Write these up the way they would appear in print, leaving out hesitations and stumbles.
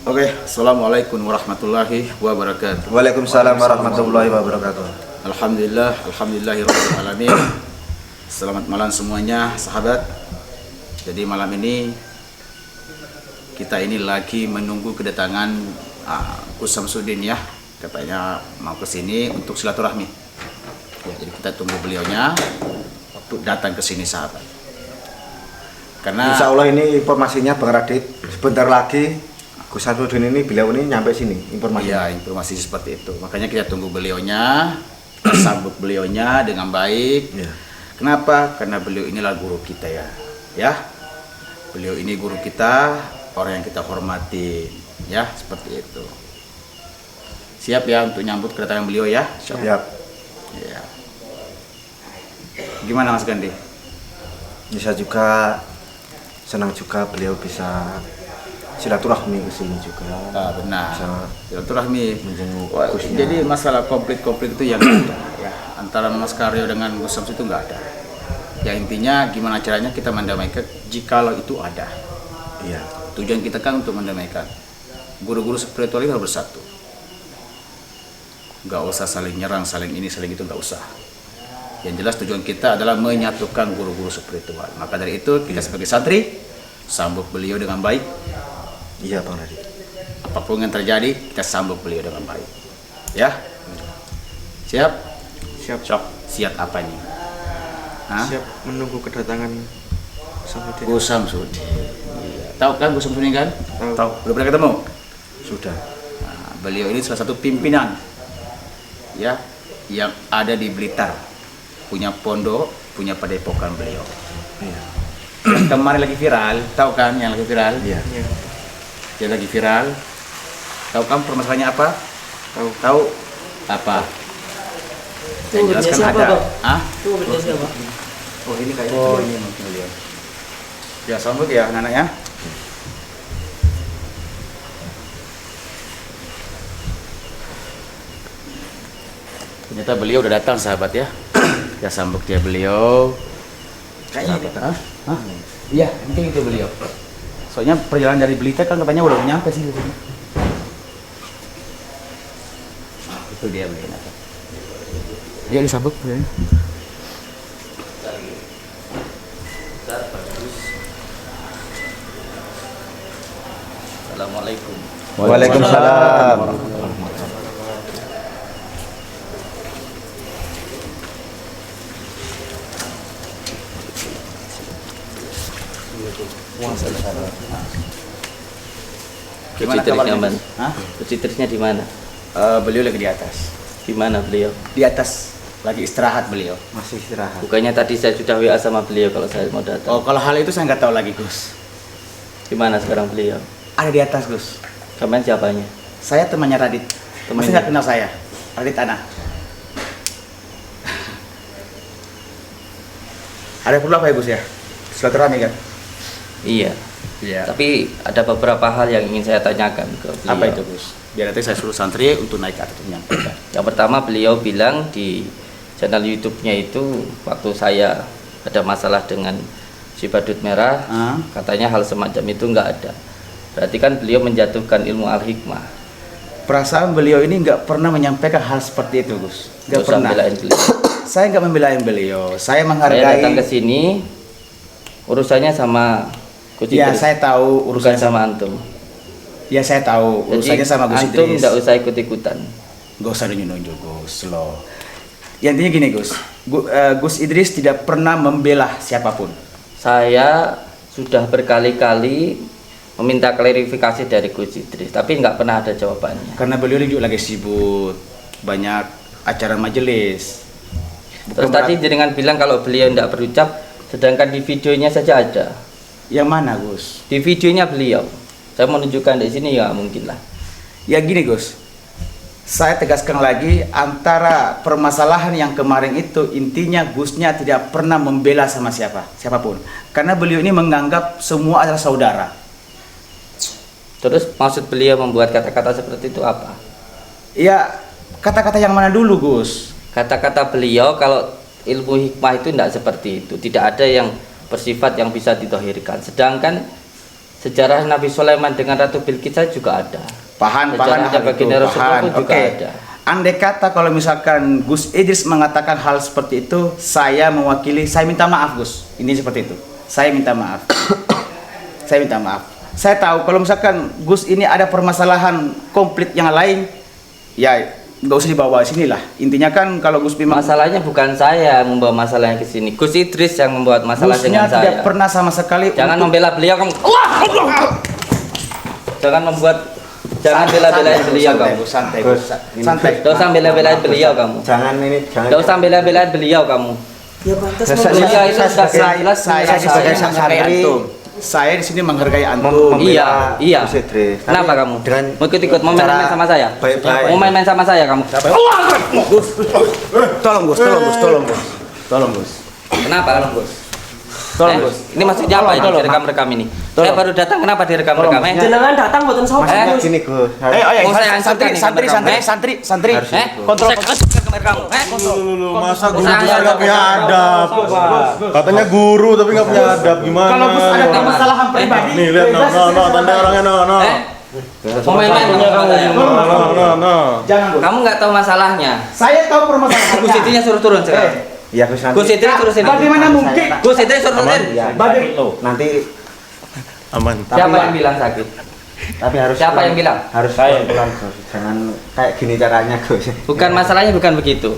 Oke, assalamualaikum warahmatullahi wabarakatuh. Waalaikumsalam warahmatullahi wabarakatuh. Alhamdulillahirabbil alamin. Selamat malam semuanya, sahabat. Jadi malam ini kita ini lagi menunggu kedatangan Gus Samsudin ya. Katanya mau ke sini untuk silaturahmi. Ya, jadi kita tunggu beliaunya untuk datang ke sini, sahabat. Karena Insya Allah ini informasinya Bang Radit, sebentar lagi Gus Samsudin ini, beliau ini nyampe sini informasinya. iya, informasi seperti itu. Makanya kita tunggu beliaunya, kita sambut beliaunya dengan baik. Ya. Kenapa? Karena beliau inilah guru kita ya. Ya. Beliau ini guru kita, orang yang kita hormati, ya, seperti itu. Siap ya untuk nyambut kedatangan beliau ya? Siap. Ya. Gimana Mas Gandhi? Bisa juga senang juga beliau bisa silaturahmi ke sini juga. Benar. Bisa Silaturahmi. menjenguk Wah, Gusnya. jadi masalah konflik-konflik itu yang ada ya, antara Mas Karyo dengan Gus Samsudin itu nggak ada. Ya intinya gimana caranya kita mendamaikan jikalau itu ada. Iya. Tujuan kita kan untuk mendamaikan. Guru-guru spiritual itu harus bersatu. Nggak usah saling nyerang, saling ini, saling itu, nggak usah. Yang jelas tujuan kita adalah menyatukan guru-guru spiritual. Maka dari itu kita sebagai santri sambut beliau dengan baik. Iya Bang Radit. Apapun yang terjadi, kita sambut beliau dengan baik. Ya? Siap? Siap. Siap apa nih? Hah? Siap menunggu kedatangan Samsudin. Gus Samsudin. Iya. Tahu kan Gus Samsudin kan? Tahu. Udah pernah ketemu? Sudah. Nah, beliau ini salah satu pimpinan ya yang ada di Blitar. Punya pondok, punya padepokan beliau. Iya. Yang kemarin lagi viral, tahu kan yang lagi viral? Iya. Iya. Yang lagi viral. Tahu kan permasalahannya apa? Tahu apa? Yang jelas kan siapa, ada. Bang? Hah? Itu mobilnya siapa? Oh ini kayaknya beliaunya mungkin beliau. Ya sambut ya anak-anak ya. Ternyata beliau udah datang, sahabat ya. Kita sambut dia beliau. Kayaknya ini. Hah? Hah? Iya, mungkin itu beliau. Soalnya perjalanan dari Blitar kan katanya udah nyampe sih di sini. Itu dia beliau. Ayo disambut beliau. Assalamualaikum. Waalaikumsalam. Gimana Pucitrisnya kabarnya? mana? Hah? Pucitrisnya di mana? Beliau lagi di atas. Di mana beliau? Di atas lagi istirahat beliau. Masih istirahat. Bukannya tadi saya sudah WA sama beliau kalau saya mau datang. Oh, kalau hal itu saya nggak tahu lagi, Gus. Di mana sekarang beliau? Ada di atas, Gus. Kalian siapanya? Saya temannya Radit. Temannya? Masih nggak kenal saya? Radit Ana. Ada perlu apa ya, Gus ya? Silaturahmi kan? Iya. Iya. Tapi ada beberapa hal yang ingin saya tanyakan ke beliau. Apa itu, Gus? Biar nanti saya suruh santri untuk naik ke atas menyampaikan. Yang pertama beliau bilang di channel YouTube-nya itu waktu saya ada masalah dengan si badut merah, Ah. katanya hal semacam itu nggak ada. Berarti kan beliau menjatuhkan ilmu al-hikmah. Perasaan beliau ini nggak pernah menyampaikan hal seperti itu, Gus. Nggak Nggak usah pernah. belain beliau. Saya nggak membelain beliau. Saya Saya menghargai. datang ke sini urusannya sama Gus Ya, Idris, saya tahu bukan urusan sama antum. Ya, saya tahu urusannya sama Gus antum Idris. nggak usah ikut-ikutan. Gak usah nunjuk Gus loh. Ya, intinya gini, Gus. Gus Idris tidak pernah membela siapapun. Saya sudah berkali-kali meminta klarifikasi dari Gus Idris, tapi nggak pernah ada jawabannya. Karena beliau juga lagi sibuk banyak acara majelis. Terus tadi jenengan bilang kalau beliau tidak berucap, sedangkan di videonya saja ada. Yang mana, Gus? Di videonya beliau. Saya mau menunjukkan di sini ya mungkin lah. Ya gini, Gus. Saya tegaskan lagi, antara permasalahan yang kemarin itu intinya Gusnya tidak pernah membela sama siapapun. Karena beliau ini menganggap semua adalah saudara. Terus maksud beliau membuat kata-kata seperti itu apa? Ya, kata-kata yang mana dulu, Gus? Kata-kata beliau kalau ilmu hikmah itu tidak seperti itu. Tidak ada yang bersifat yang bisa ditohirkan. Sedangkan Sejarah Nabi Sulaiman dengan Ratu Bilqis juga ada. Pahan Sejarahnya baginda Rasulullah pun juga Oke. ada. Andai kata kalau misalkan Gus Idris mengatakan hal seperti itu, saya mewakili, saya minta maaf Gus. Ini seperti itu. Saya minta maaf. Saya minta maaf. Saya tahu kalau misalkan Gus ini ada permasalahan komplit yang lain, ya nggak usah dibawa sini lah. Intinya kan kalau Gus memang Masalahnya bukan saya yang membawa masalahnya ke sini. Gus Idris yang membuat masalah Gusnya dengan tidak saya. pernah sama sekali Jangan untuk- membela beliau kamu. Jangan bela-belain beliau santai, kamu. Gus, santai, Gus, Gus. ini Santai. Tidak usah bela-belain beliau kamu. Jangan ini, jangan. Tidak usah bela-belain beliau kamu. Ya pantas Saya- membela. Beliau itu sudah Saya, jelas saya punya di sini sebagai saya. menghargai santri. antum. Saya di sini menghargai antum. Membela Iya, iya. Gus Idris. Kenapa Tapi kamu? dengan Mau ikut-ikut, mau main-main cara sama saya? baik-baik. Mau main-main sama saya kamu? Gus, tolong Gus, tolong Gus, tolong Gus, tolong Gus, Kenapa? Gus, tolong Gus. Ini maksudnya apa ini Tolong. direkam-rekam ini? Saya baru datang, kenapa direkam-rekam? Tolong. Jenengan datang mboten sopan. Maksudnya gini Gus. Oh, saya hancurkan nih santri, kamar kamu. santri. Kontrol kamar kamu. Masa guru Saya juga nggak punya kontrol. adab? Katanya guru tapi nggak punya adab gimana? Kalau Gus ada permasalahan pribadi, Nih lihat, no, tanda orangnya no. Mau main-main sama saya? No. jangan Gus. Kamu nggak tahu masalahnya. Saya tahu permasalahannya. Gus Idrisnya suruh turun sekarang. Iya Gus nanti. Gus Idris suruh sini. Bagaimana mungkin? Gus Idris suruh turun. Iya. Nanti Aman. Siapa yang bilang sakit? Tapi harus Siapa yang bilang? Harus pelan Gus. Jangan kayak gini caranya Gus. Bukan masalahnya bukan begitu.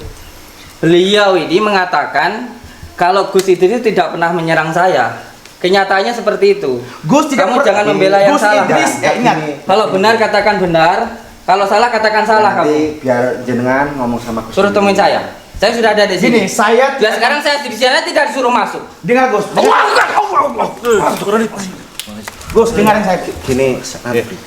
Beliau ini mengatakan kalau Gus Idris tidak pernah menyerang saya. Kenyataannya seperti itu. Gus tidak Kamu jangan membela yang Gus salah. Idris, Kan? ingat. Kalau benar katakan benar, kalau salah katakan salah kamu. Nanti biar jenengan ngomong sama Gus. Suruh temuin saya. Saya sudah ada di Gini, sini. saya Dan sekarang saya di sana tidak disuruh masuk. dengar Gus. Gus, dengarin saya. Gini,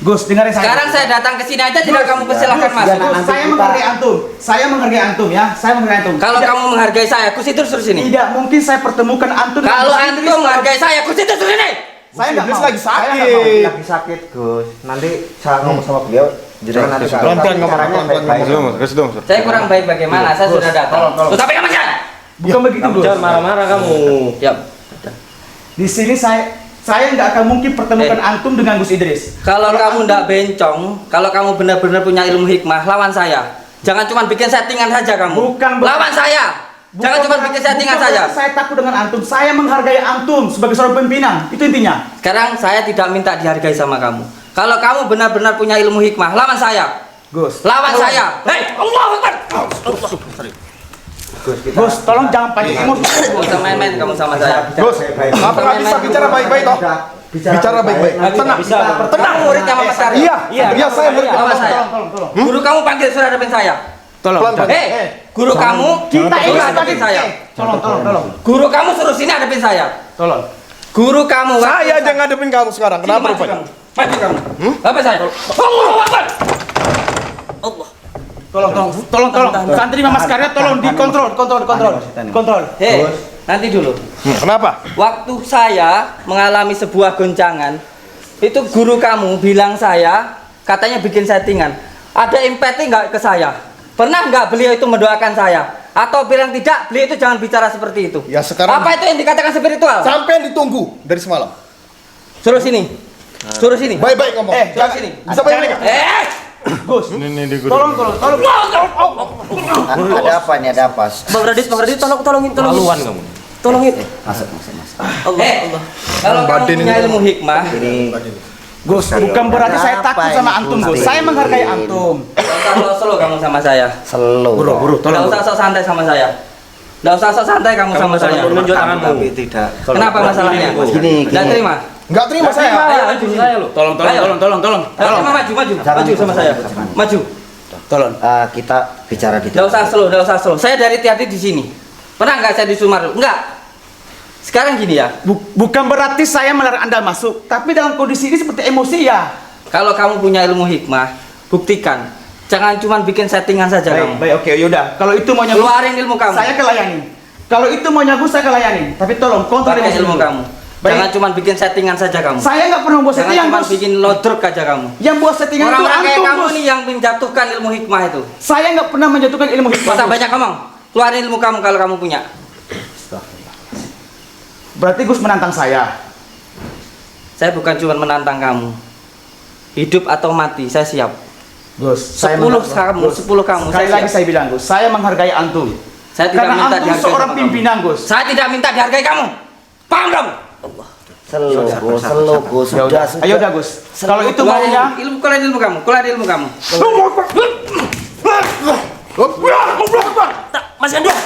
Gus, dengarin saya. Sekarang saya datang ke sini aja tidak kamu persilahkan masuk. Gus. Gus, saya menghargai antum. Saya menghargai antum ya. Saya menghargai antum. Kalau Tidak- kamu menghargai saya, Gus Idris suruh sini. tidak mungkin saya pertemukan antum. dengan Kalau Gus Idris. antum menghargai saya, Gus Idris suruh sini. saya nggak Idris mau. lagi Saya nggak sakit. mau. lagi sakit Gus. Nanti saya ngomong sama beliau. Jenengan nanti Pelan-pelan ngomong, caranya pelan-pelan baik-baik. ngomong. Kasih dong. Saya kurang baik bagaimana? Saya Gus, sudah datang. tolong. Oh, tapi kamu jangan. Bukan begitu Gus. marah-marah kamu. Ya. Di sini saya nggak akan mungkin pertemukan antum dengan Gus Idris. Kalau kamu ndak bencong, kalau kamu benar-benar punya ilmu hikmah, lawan saya. Jangan cuma bikin settingan saja kamu. Bukan, lawan saya. Jangan cuma bikin settingan bukan saja. berarti saya takut dengan antum. Saya menghargai antum sebagai seorang pimpinan. Itu intinya. Sekarang saya tidak minta dihargai sama kamu. Kalau kamu benar-benar punya ilmu hikmah, lawan saya. Gus. Lawan tolong. saya. Hei, Allahu Akbar. Gus, tolong jangan panik emosi. Gak usah main-main kamu sama saya. Gus, apa nggak bisa bicara baik-baik toh? Bicara baik-baik. Tenang, Kamu muridnya Mama Sari. Iya, saya murid. Lawan saya. tolong. Guru kamu panggil sudah hadapin saya. Tolong. Pelan-pelan. Hei, guru kamu Kita ini suruh sebagai hadapin saya. Tolong. Guru kamu suruh sini hadapin saya. Tolong. Guru kamu. Saya aja ngadepin kamu sekarang. Kenapa Maju rupanya? kamu. Maju kamu. Apa saya? Allahu Akbar. Allah. Tolong. Santri Mas Karya tolong dikontrol, kontrol. Hei, nanti dulu. Kenapa? Waktu saya mengalami sebuah goncangan, itu guru kamu bilang saya katanya bikin settingan. Ada empati nggak ke saya? Pernah nggak beliau itu mendoakan saya? Atau bilang tidak, beliau itu jangan bicara seperti itu. Ya, sekarang- Apa itu yang dikatakan spiritual? Sampai ditunggu dari semalam. Suruh sini. Suruh sini. Baik-baik ngomong. Suruh sini. Bisa baik-baik. Gus, Ini di guru. tolong. Ada apa nih? Ada apa? Bang Radit, tolongin. Maluan kamu. Tolongin. Masuk. Eh, kalau kamu punya ilmu hikmah, Ini Gus, bukan berarti saya takut sama antum, Gus. Saya menghargai antum. nggak usah slow kamu sama saya. selo. Nggak usah sok santai sama saya. Nggak usah sok santai kamu sama saya. Menunjuk tanganmu. Tapi tidak. Kenapa masalahnya? Gini. Nggak terima. Nggak terima saya. Ayo, maju saya lo. Tolong. Terima, maju sama saya. Maju. Tolong. Kita bicara di Nggak usah slow. Saya dari tadi di sini. Pernah nggak saya di Sumargo? Enggak. Sekarang gini ya. Bukan berarti saya melarang Anda masuk, tapi dalam kondisi ini seperti emosi ya. Kalau kamu punya ilmu hikmah, buktikan. Jangan cuma bikin settingan saja kamu. Baik, oke, yaudah. Kalau itu maunya Gus, Keluarin ilmu kamu. saya kelayani. Kalau itu maunya Gus, saya kelayani. Tapi tolong kontrol Pakai emosi ilmu dulu. kamu. Baik. Jangan cuma bikin settingan saja kamu. Saya nggak pernah buat Jangan settingan, cuma Gus. bikin lodrok aja kamu. Yang buat settingan itu Orang-orang kayak antum, kamu Gus. nih yang menjatuhkan ilmu hikmah itu. Saya nggak pernah menjatuhkan ilmu hikmah. Masa Gus. banyak ngomong. Keluarin ilmu kamu kalau kamu punya. Berarti Gus menantang saya. Saya bukan cuma menantang kamu. Hidup atau mati, saya siap. Gus, 10 kamu, 10 kamu. Sekali Saya lagi siap. saya bilang, Gus, saya menghargai antum. Saya tidak Karena minta antum dihargai seorang sama kamu. pimpinan, Gus. Saya tidak minta dihargai kamu. Paham kamu? Slow, Gus. Ya udah, ayo udah, Gus. Kalau itu maunya, Keluar ilmu kamu, keluar ilmu kamu. Mas Gandul.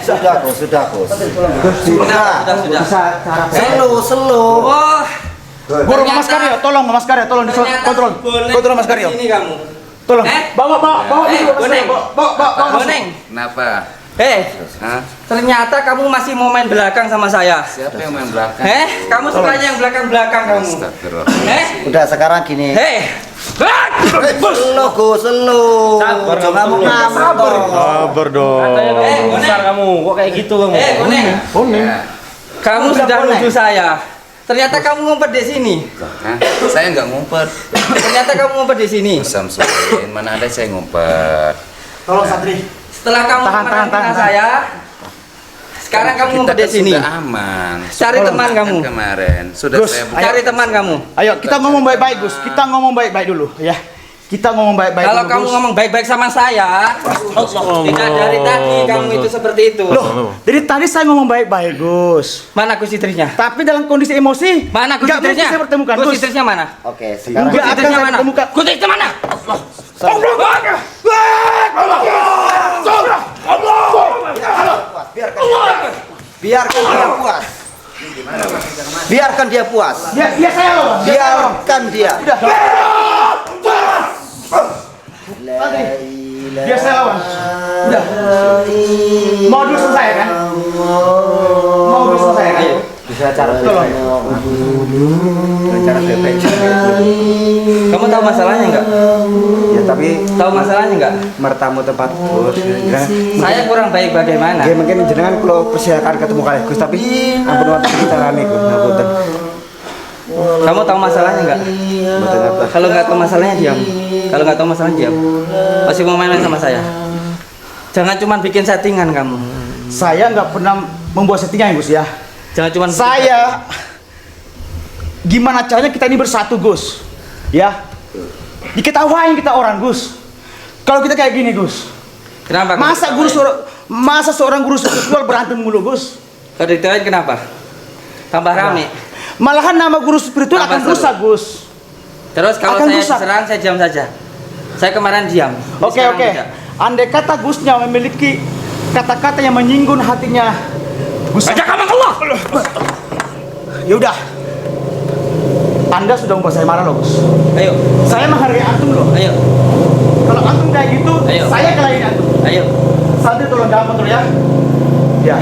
Sudah, Gus. Sudah. Slow. Wah, Guru Mas Karyo, tolong Mas Karyo, tolong kontrol. Kontrol Mas Karyo. Ini kamu. Tolong. Eh? Bawa dulu Mas Boneng. Karyo. Bawa. Boneng. Kenapa? Hah? Ternyata kamu masih mau main belakang sama saya. Siapa yang main belakang? Kamu sukanya yang belakang-belakang kamu. Astagfirullah. Udah sekarang gini. Slow, Gus, slow. Jangan ngamuk. Sabar dong. Besar kamu, kok kayak gitu kamu? Boneng. Kamu sudah nuduh saya. Ternyata kamu ngumpet di sini. Hah? Saya nggak ngumpet. Ternyata kamu ngumpet di sini. Samsuddin, mana ada saya ngumpet. Tolong Satri. Setelah kamu menang saya, sekarang kamu Kita ngumpet di kan sini. sudah aman. Cari teman kamu. Kemarin sudah Gus, saya Cari teman kamu. Ayo kita ngomong baik-baik, Gus. Kita ngomong baik-baik dulu, ya. Kita ngomong baik-baik Kalau dulu, kamu Gus. ngomong baik-baik sama saya, tidak dari tadi kamu itu seperti itu. Loh, dari tadi saya ngomong baik-baik, Gus. Mana Gus Idrisnya? Tapi dalam kondisi emosi, Mana Gus nggak mungkin Idrisnya? saya pertemukan, Gus Gus. Idrisnya mana? Oke, sekarang Gus Nggak akan Idrisnya saya mana? pertemukan. Gus Idrisnya mana? biarkan dia puas. Biarkan dia puas. Dia saya lawan. Biarkan dia. Dia saya lawan. Udah. Mau dulu selesai kan? Mau dulu selesai kan? Bisa cara Tolong. cara baik. Kamu tahu masalahnya enggak? Ya tapi Tahu masalahnya enggak? mertamu tempat Gus. Saya kurang baik bagaimana? Ya mungkin jenengan kalau persilakan ketemu kali Gus, tapi ampun waktu kita rame Gus, ngapunten. Kamu tahu masalahnya enggak? Mboten apa. Kalau nggak tahu masalahnya diam. Kalau nggak tahu masalahnya diam. Masih mau main-main sama saya? Jangan cuma bikin settingan kamu. Saya nggak pernah membuat settingan, Gus ya. Jangan cuma Saya gimana caranya kita ini bersatu, Gus? Ya. Diketawain kita orang, Gus. Kalau kita kayak gini, Gus. Kenapa? Masa seorang guru spiritual berantem mulu, Gus? Kalau ditanya kenapa? Tambah rame. Malahan nama guru spiritual Tambah akan seru. rusak, Gus. Terus kalau Akan saya rusak. diserang, saya diam saja. Saya kemarin diam. Oke, Sekarang oke. tidak. Andai kata Gusnya memiliki kata-kata yang menyinggung hatinya Gus. Ajak kamu Allah. Ya udah. Anda sudah membuat saya marah loh, Gus. Ayo, Saya menghargai antum loh. ayo, Kalau antum kayak gitu, Ayo. saya kelain antum. ayo. Santri tolong jangan kontrol ya. Ya.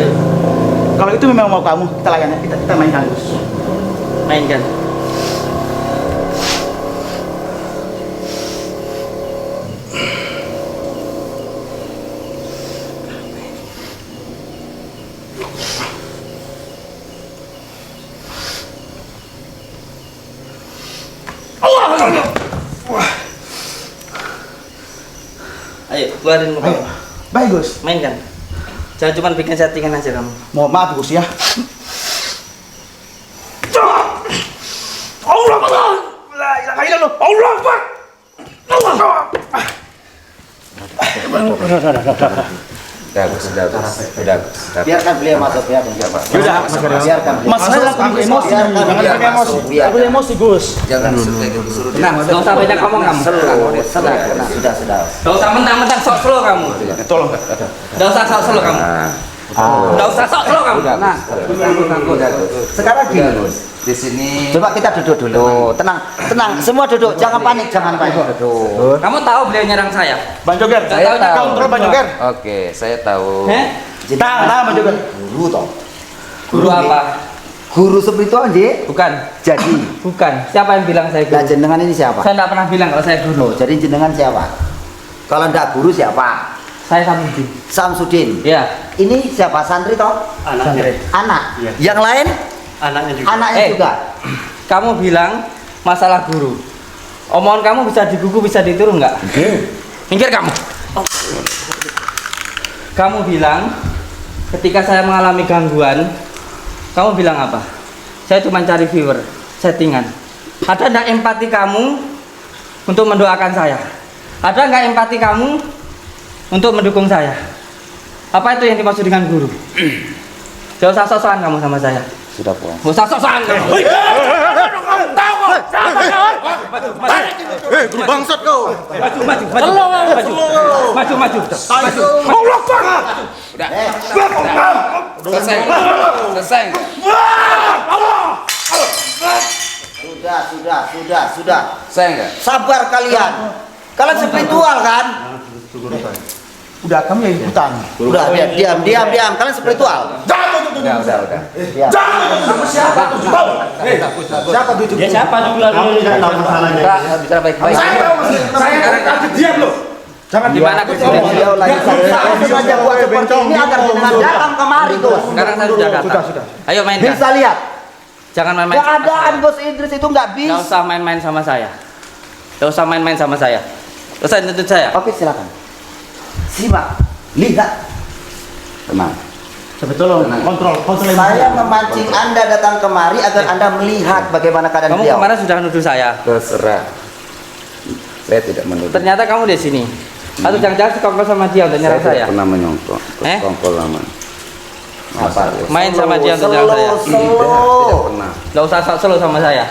Kalau itu memang mau kamu, kita layan, kita mainkan, Gus. Mainkan. Ayo, keluarin muka. Ayo. Baik, Gus. Mainkan. Jangan cuma bikin settingan aja kamu. Mohon maaf, Gus ya. Allah Akbar. La ilaha illallah. Allah Akbar. Allah Akbar. Udah, Gus. Biarkan beliau masuk, biarkan dia, Pak. Yaudah, Mas Karyo. Biarkan beliau. Masalah dalam kondisi emosi. Biarkan Jangan dia pakai emosi. masuk, Aku biarkan. emosi, Gus. Jangan suruh dia. Nah, nggak usah banyak ngomong kamu. Sudah. Nggak usah mentang-mentang sok slow kamu. Tolong. Nggak usah sok slow kamu. Nggak usah sok slow kamu. Nah, sekarang gini, Di sini coba kita duduk dulu. Tenang, semua duduk. Jangan panik duduk. Kamu tahu beliau nyerang saya? Bang Joger. Saya tahu. Kontrol Bang Joger. Oke, saya tahu. Heh? Tahan, Bang Joger. Guru toh. Guru apa? Guru spiritual nggih? Bukan. Jadi, Bukan. Siapa yang bilang saya lah guru? jenengan ini siapa? Saya enggak pernah bilang kalau saya guru. Oh, jadi jenengan siapa? Kalau ndak guru siapa? Saya Samsudin. Samsudin. Ya. Ini siapa? Santri toh? Anaknya. Anak. Iya. Yang lain? Anaknya juga. Anaknya juga. Kamu bilang masalah guru. Omongan kamu bisa digugu, bisa diturun nggak? Minggir kamu. Kamu bilang ketika saya mengalami gangguan, kamu bilang apa? Saya cuma cari viewer, settingan. Ada nggak empati kamu untuk mendoakan saya? Ada nggak empati kamu untuk mendukung saya? Apa itu yang dimaksud dengan guru? Gak usah sosokan kamu sama saya. Sudah puas. Gak usah sosokan kamu. Guru bangsat kau. Maju. Selesai. Selesai. Sudah. Saya enggak? Sabar kalian. Kalian spiritual kan? Udah kamu ya ikutan. Udah, diam. Kalian spiritual. Udah. Diam. Siapa tuh itu? Dia siapa juga dulu? Bicara baik-baik. Saya tadi diam loh. Jangan Di mana Gus? Beliau lagi saya sengaja buat seperti ini agar jangan datang kemari Gus. Sekarang saya sudah datang. Ayo main. Bisa lihat. Jangan main-main. Keadaan Bos Idris itu nggak Gak bisa. usah main-main sama saya. Gak usah main-main sama saya. Gak usah nuntut saya. Oke, silakan. Simak, lihat. Tenang. Sebetulnya kontrol Saya memancing Anda datang kemari agar Anda melihat bagaimana keadaan Kamu beliau. kemarin sudah nuduh saya. Terserah. Saya tidak menuduh. Ternyata kamu di sini. Atau jangan-jangan sekongkol sama dia untuk nyerang Saya saya. tidak pernah menyongkok. Kongkol lama. Apa? Main sama dia untuk nyerang saya. Tidak pernah. Gak usah sok selo sama saya.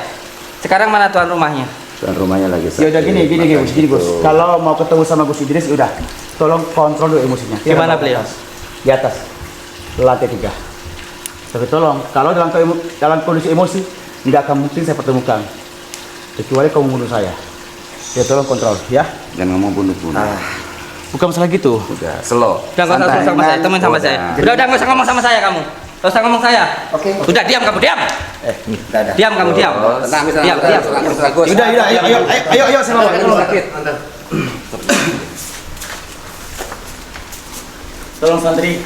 Sekarang mana tuan rumahnya? Dan rumahnya lagi Ya udah sakit. gini Gus. Kalau mau ketemu sama Gus Idris udah tolong kontrol dulu emosinya. Gimana beliau? Di atas lantai 3. Tapi tolong kalau dalam kondisi emosi nggak akan mungkin saya pertemukan kecuali kamu membunuh saya. Ya tolong kontrol ya. Jangan ngomong bunuh-bunuh. Bukan masalah gitu. Udah, slow. Udah gak usah sama saya, temen sama saya. Udah gak usah ngomong sama saya kamu. Gak usah ngomong saya. Oke. Udah diam kamu, diam. Enggak ada. Diam kamu, diam. Tenang, bisa. Diam. Udah, ayo saya bawa. Sakit. Tolong santri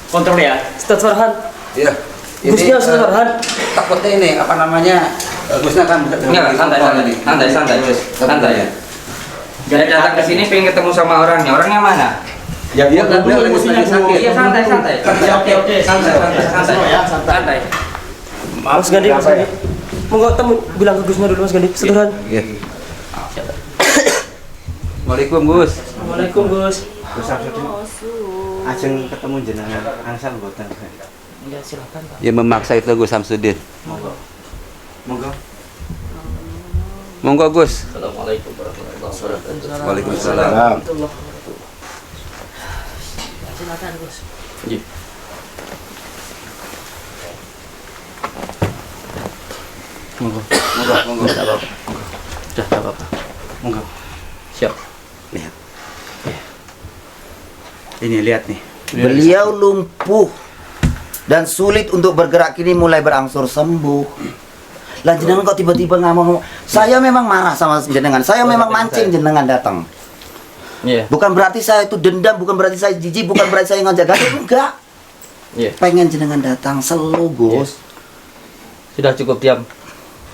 kontrol ya. Ustaz Farhan. Iya. Gusnya Ustaz Farhan. Takutnya ini apa namanya? Gusnya kan Enggak, santai. Jadi datang ke sini pengen ketemu sama orangnya. Orangnya mana? Ya dia kan lagi sakit. Iya, santai. Oke, santai. Mas Gandhi. Monggo temu bilang ke Gusnya dulu Mas Gandhi. Ustaz Farhan. Iya. Waalaikumsalam Gus. Assalamualaikum Gus. Ajeng ketemu jenengan angsal mboten. Ya silakan Pak. Ya memaksa itu Gus Samsudin. Monggo. Monggo Gus. Assalamualaikum warahmatullahi wabarakatuh. Waalaikumsalam. Silakan Gus. Monggo. Monggo. Udah, enggak apa-apa. Monggo. Siap. Lihat. Ini lihat nih. Beliau lumpuh dan sulit untuk bergerak, kini mulai berangsur sembuh. Lah jenengan kok tiba-tiba ngomong, saya memang marah sama jenengan, saya memang mancing jenengan datang. Iya. Bukan berarti saya itu dendam, bukan berarti saya jijik, bukan berarti saya ngajak gaduh, enggak. Iya. Pengen jenengan datang selalu, Gus. Sudah cukup diam.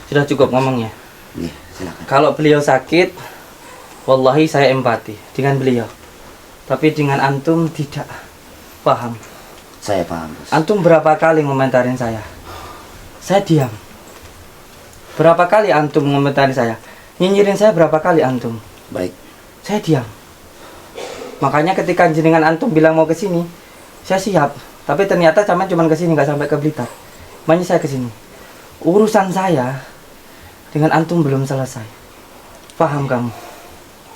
Sudah cukup ngomongnya. Nih, silakan. Kalau beliau sakit, wallahi saya empati dengan beliau. Tapi dengan antum tidak paham. Saya paham, Gus. Antum berapa kali ngomentarin saya? Saya diam. Berapa kali antum ngomentarin saya? Nyinyirin saya berapa kali antum? Baik. Saya diam. Makanya ketika jenengan antum bilang mau ke sini, saya siap. Tapi ternyata cuma ke sini, nggak sampai ke Blitar. Makanya saya ke sini. Urusan saya dengan antum belum selesai. Paham kamu?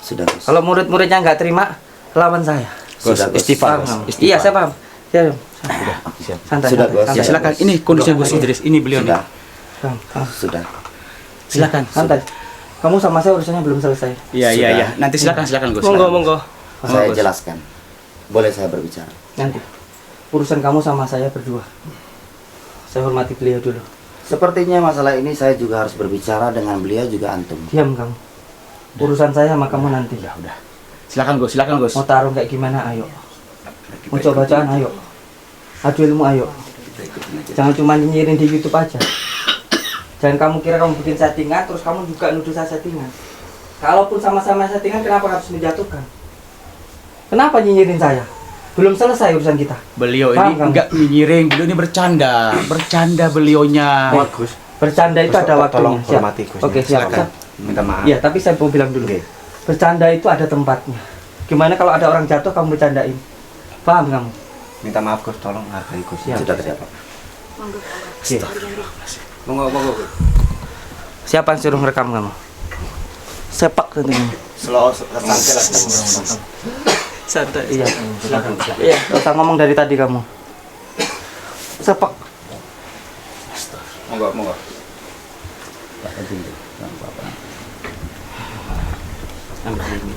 Sudah, Gus. Kalau murid-muridnya nggak terima, lawan saya. Sudah, Gus. Paham kamu? Iya, saya paham. Ya, santai. Sudah, Gus. santai. Ya, silakan. Ini kondisi Gus Idris, ini beliau nih. Sudah. Paham, paham. Sudah. Silakan. Santai. Kamu sama saya urusannya belum selesai. Iya. Nanti silakan Gus. Monggo. Saya jelaskan. Boleh saya berbicara? Nanti. Urusan kamu sama saya berdua. Saya hormati beliau dulu. Sepertinya masalah ini saya juga harus berbicara dengan beliau juga antum. Diam kamu. Urusan saya sama kamu nanti. Ya udah. Silakan Gus, silakan Gus. Mau tarung kayak gimana? Ayo. Mau coba bacaan? Ayo. Adu ilmu? Ayo. Jangan cuma nyinyirin di YouTube aja. Jangan kamu kira kamu bikin settingan, terus kamu juga nuduh saya settingan. Kalaupun sama-sama settingan, kenapa harus menjatuhkan? Kenapa nyinyirin saya? Belum selesai urusan kita. Beliau Paham, ini kamu? enggak menyiring, beliau ini bercanda. Bercanda beliaunya. Gus. Bercanda itu Gus, ada waktunya. tolong Siap. hormati Gus. Oke, siap. Silakan. Minta maaf. Iya, tapi saya mau bilang dulu. Bercanda itu ada tempatnya. Gimana kalau ada orang jatuh kamu bercandain? Paham kamu? Minta maaf Gus, tolong hargai Gus. Siap. Sudah terjawab. Iya. Monggo. Siapa yang suruh rekam kamu? Sepak tentunya. Slow santai lah. Santai. Iya. Iya, nggak usah ngomong dari tadi kamu. Sepak. Monggo. Ambil ini.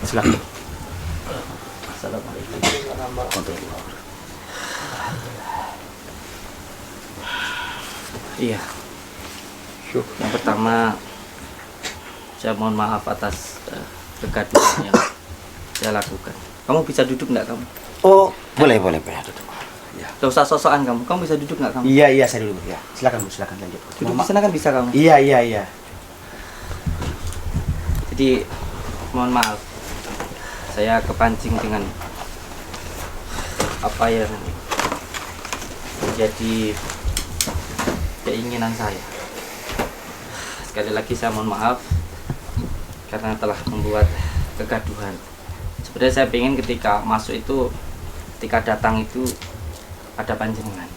Silakan. Assalamualaikum. Iya. Yang pertama, saya mohon maaf atas kegaduhan yang saya lakukan. Kamu bisa duduk nggak kamu? Oh, boleh. Gak usah sosokan kamu. Kamu bisa duduk nggak kamu? Iya, saya dulu ya. Silakan Gus, silakan lanjut. Duduk di sana kan bisa kamu. Iya. Jadi mohon maaf, saya kepancing dengan apa yang menjadi keinginan saya. Sekali lagi saya mohon maaf karena telah membuat kegaduhan. Sebenarnya saya ingin ketika masuk itu, ketika datang itu ada panjenengan,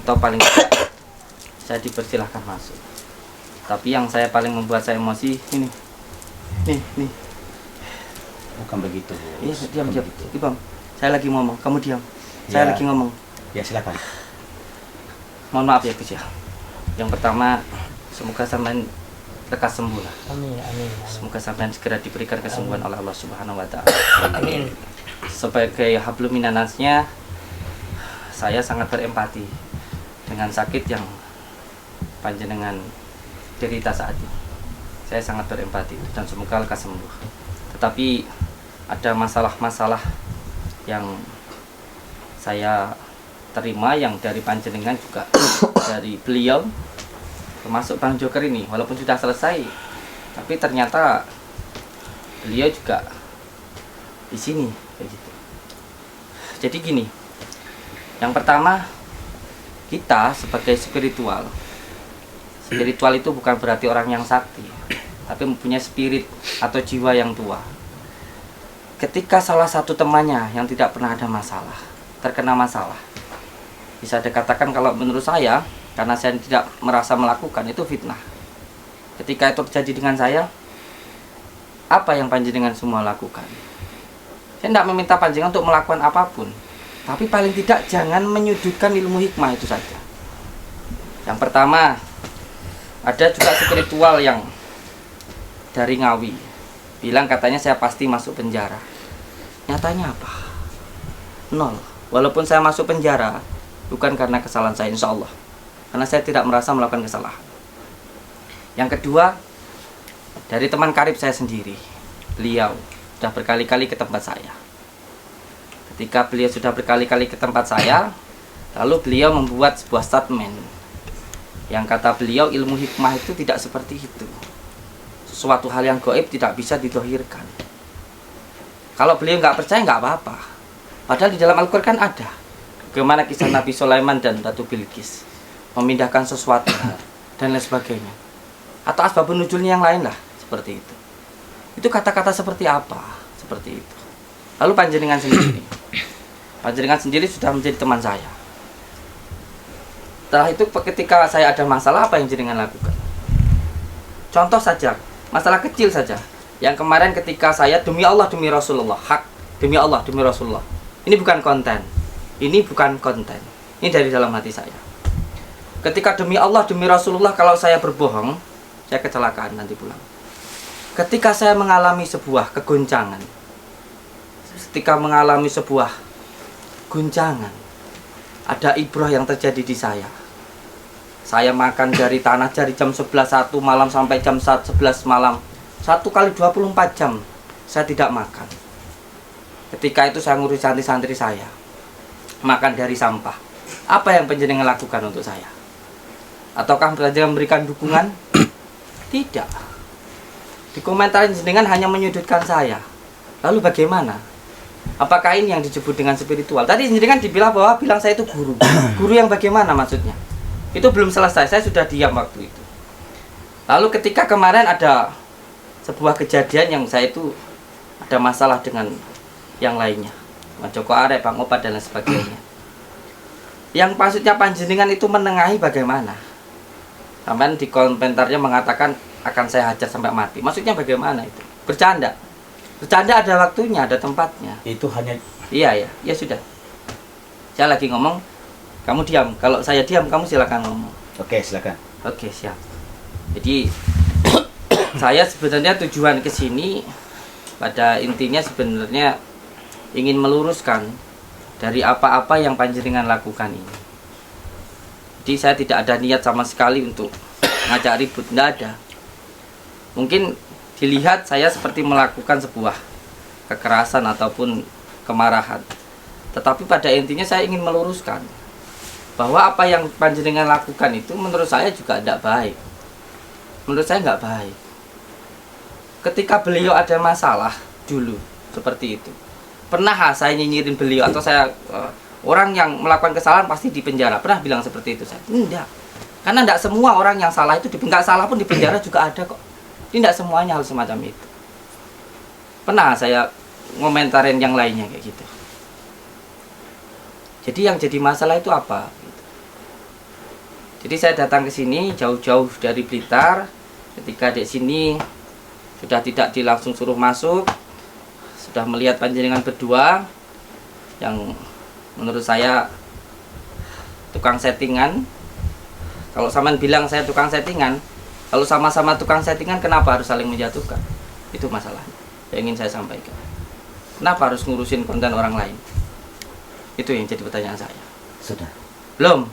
atau paling tidak saya dipersilahkan masuk. Tapi yang saya paling membuat saya emosi ini. Nih. Bukan begitu. Iya, diam. Ibam, saya lagi ngomong, kamu diam. Saya Ya. lagi ngomong. Ya, silakan. Mohon maaf ya Gus ya. Yang pertama, semoga sampean lekas sembuh lah. Amin. Semoga sampean segera diberikan kesembuhan oleh Allah Subhanahu wa taala. Amin. Sebagai hablum minannasnya, saya sangat berempati dengan sakit yang panjenengan derita saat ini. Saya sangat berempati dan semoga lekas sembuh. Tetapi ada masalah-masalah yang saya terima yang dari panjenengan juga dari beliau, termasuk Bang Joker ini, walaupun sudah selesai, tapi ternyata beliau juga di sini kayak gitu. Jadi gini, yang pertama, kita sebagai spiritual itu bukan berarti orang yang sakti, tapi mempunyai spirit atau jiwa yang tua. Ketika salah satu temannya yang tidak pernah ada masalah terkena masalah, bisa dikatakan kalau menurut saya, karena saya tidak merasa melakukan, itu fitnah. Ketika itu terjadi dengan saya, apa yang panjenengan semua lakukan? Saya tidak meminta panjenengan untuk melakukan apapun, tapi paling tidak jangan menyudutkan ilmu hikmah itu saja. Yang pertama, ada juga spiritual yang dari Ngawi bilang katanya saya pasti masuk penjara. Nyatanya apa? 0. Walaupun saya masuk penjara, bukan karena kesalahan saya, insya Allah, karena saya tidak merasa melakukan kesalahan. Yang kedua, dari teman karib saya sendiri, beliau sudah berkali-kali ke tempat saya. Ketika beliau sudah berkali-kali ke tempat saya, lalu beliau membuat sebuah statement yang kata beliau, ilmu hikmah itu tidak seperti itu. Sesuatu hal yang gaib tidak bisa didohirkan. Kalau beliau nggak percaya nggak apa-apa. Padahal di dalam Al-Quran ada bagaimana kisah Nabi Sulaiman dan Ratu Bilqis memindahkan sesuatu dan lain sebagainya. Atau asbabun nuzulnya yang lain lah, seperti itu. Itu kata-kata seperti apa? Seperti itu. Lalu panjenengan sendiri sudah menjadi teman saya. Setelah itu ketika saya ada masalah, apa yang jenengan lakukan? Contoh saja, masalah kecil saja. Yang kemarin ketika saya demi Allah demi Rasulullah, hak demi Allah demi Rasulullah. Ini bukan konten. Ini bukan konten. Ini dari dalam hati saya. Ketika demi Allah demi Rasulullah, kalau saya berbohong, saya kecelakaan nanti pulang. Ketika saya mengalami sebuah kegoncangan, ketika mengalami sebuah guncangan, ada ibrah yang terjadi di saya. Saya makan dari tanah dari jam 11.1 malam sampai jam 11 malam. 1 kali 24 jam saya tidak makan. Ketika itu saya ngurus santri-santri saya. Makan dari sampah. Apa yang panjenengan lakukan untuk saya? Ataukah panjenengan memberikan dukungan? Tidak. Di komentar jenengan hanya menyudutkan saya. Lalu bagaimana? Apakah ini yang disebut dengan spiritual? Tadi jenengan dibilang bahwa bilang saya itu guru. Guru yang bagaimana maksudnya? Itu belum selesai, saya sudah diam waktu itu. Lalu ketika kemarin ada sebuah kejadian yang saya itu ada masalah dengan yang lainnya, Mas Joko Arek, Bang Opat dan lain sebagainya. Yang maksudnya panjenengan itu menengahi bagaimana? Sampai di komentarnya mengatakan akan saya hajar sampai mati. Maksudnya bagaimana itu? Bercanda. Bercanda ada waktunya, ada tempatnya. Itu hanya Iya, ya sudah. Saya lagi ngomong, kamu diam. Kalau saya diam, kamu silakan ngomong. Oke, silakan. Oke, siap. Jadi saya sebenarnya tujuan ke sini pada intinya sebenarnya ingin meluruskan dari apa-apa yang panjenengan lakukan ini. Jadi saya tidak ada niat sama sekali untuk ngajak ribut, tidak ada. Mungkin dilihat saya seperti melakukan sebuah kekerasan ataupun kemarahan. Tetapi pada intinya saya ingin meluruskan bahwa apa yang panjenengan lakukan itu menurut saya juga tidak baik. Menurut saya nggak baik. Ketika beliau ada masalah dulu seperti itu, pernah saya nyinyirin beliau atau saya orang yang melakukan kesalahan pasti dipenjara? Pernah bilang seperti itu saya? Enggak. Karena tidak semua orang yang salah itu nggak salah pun dipenjara juga ada kok. Ini tidak semuanya hal semacam itu. Pernah saya ngomentarin yang lainnya kayak gitu. Jadi yang jadi masalah itu apa? Jadi saya datang ke sini jauh-jauh dari Blitar. Ketika di sini sudah tidak langsung suruh masuk, sudah melihat panjenengan berdua yang menurut saya tukang settingan. Kalau sampean bilang saya tukang settingan, kalau sama-sama tukang settingan kenapa harus saling menjatuhkan? Itu masalahnya yang ingin saya sampaikan. Kenapa harus ngurusin konten orang lain? Itu yang jadi pertanyaan saya. Sudah. Belum.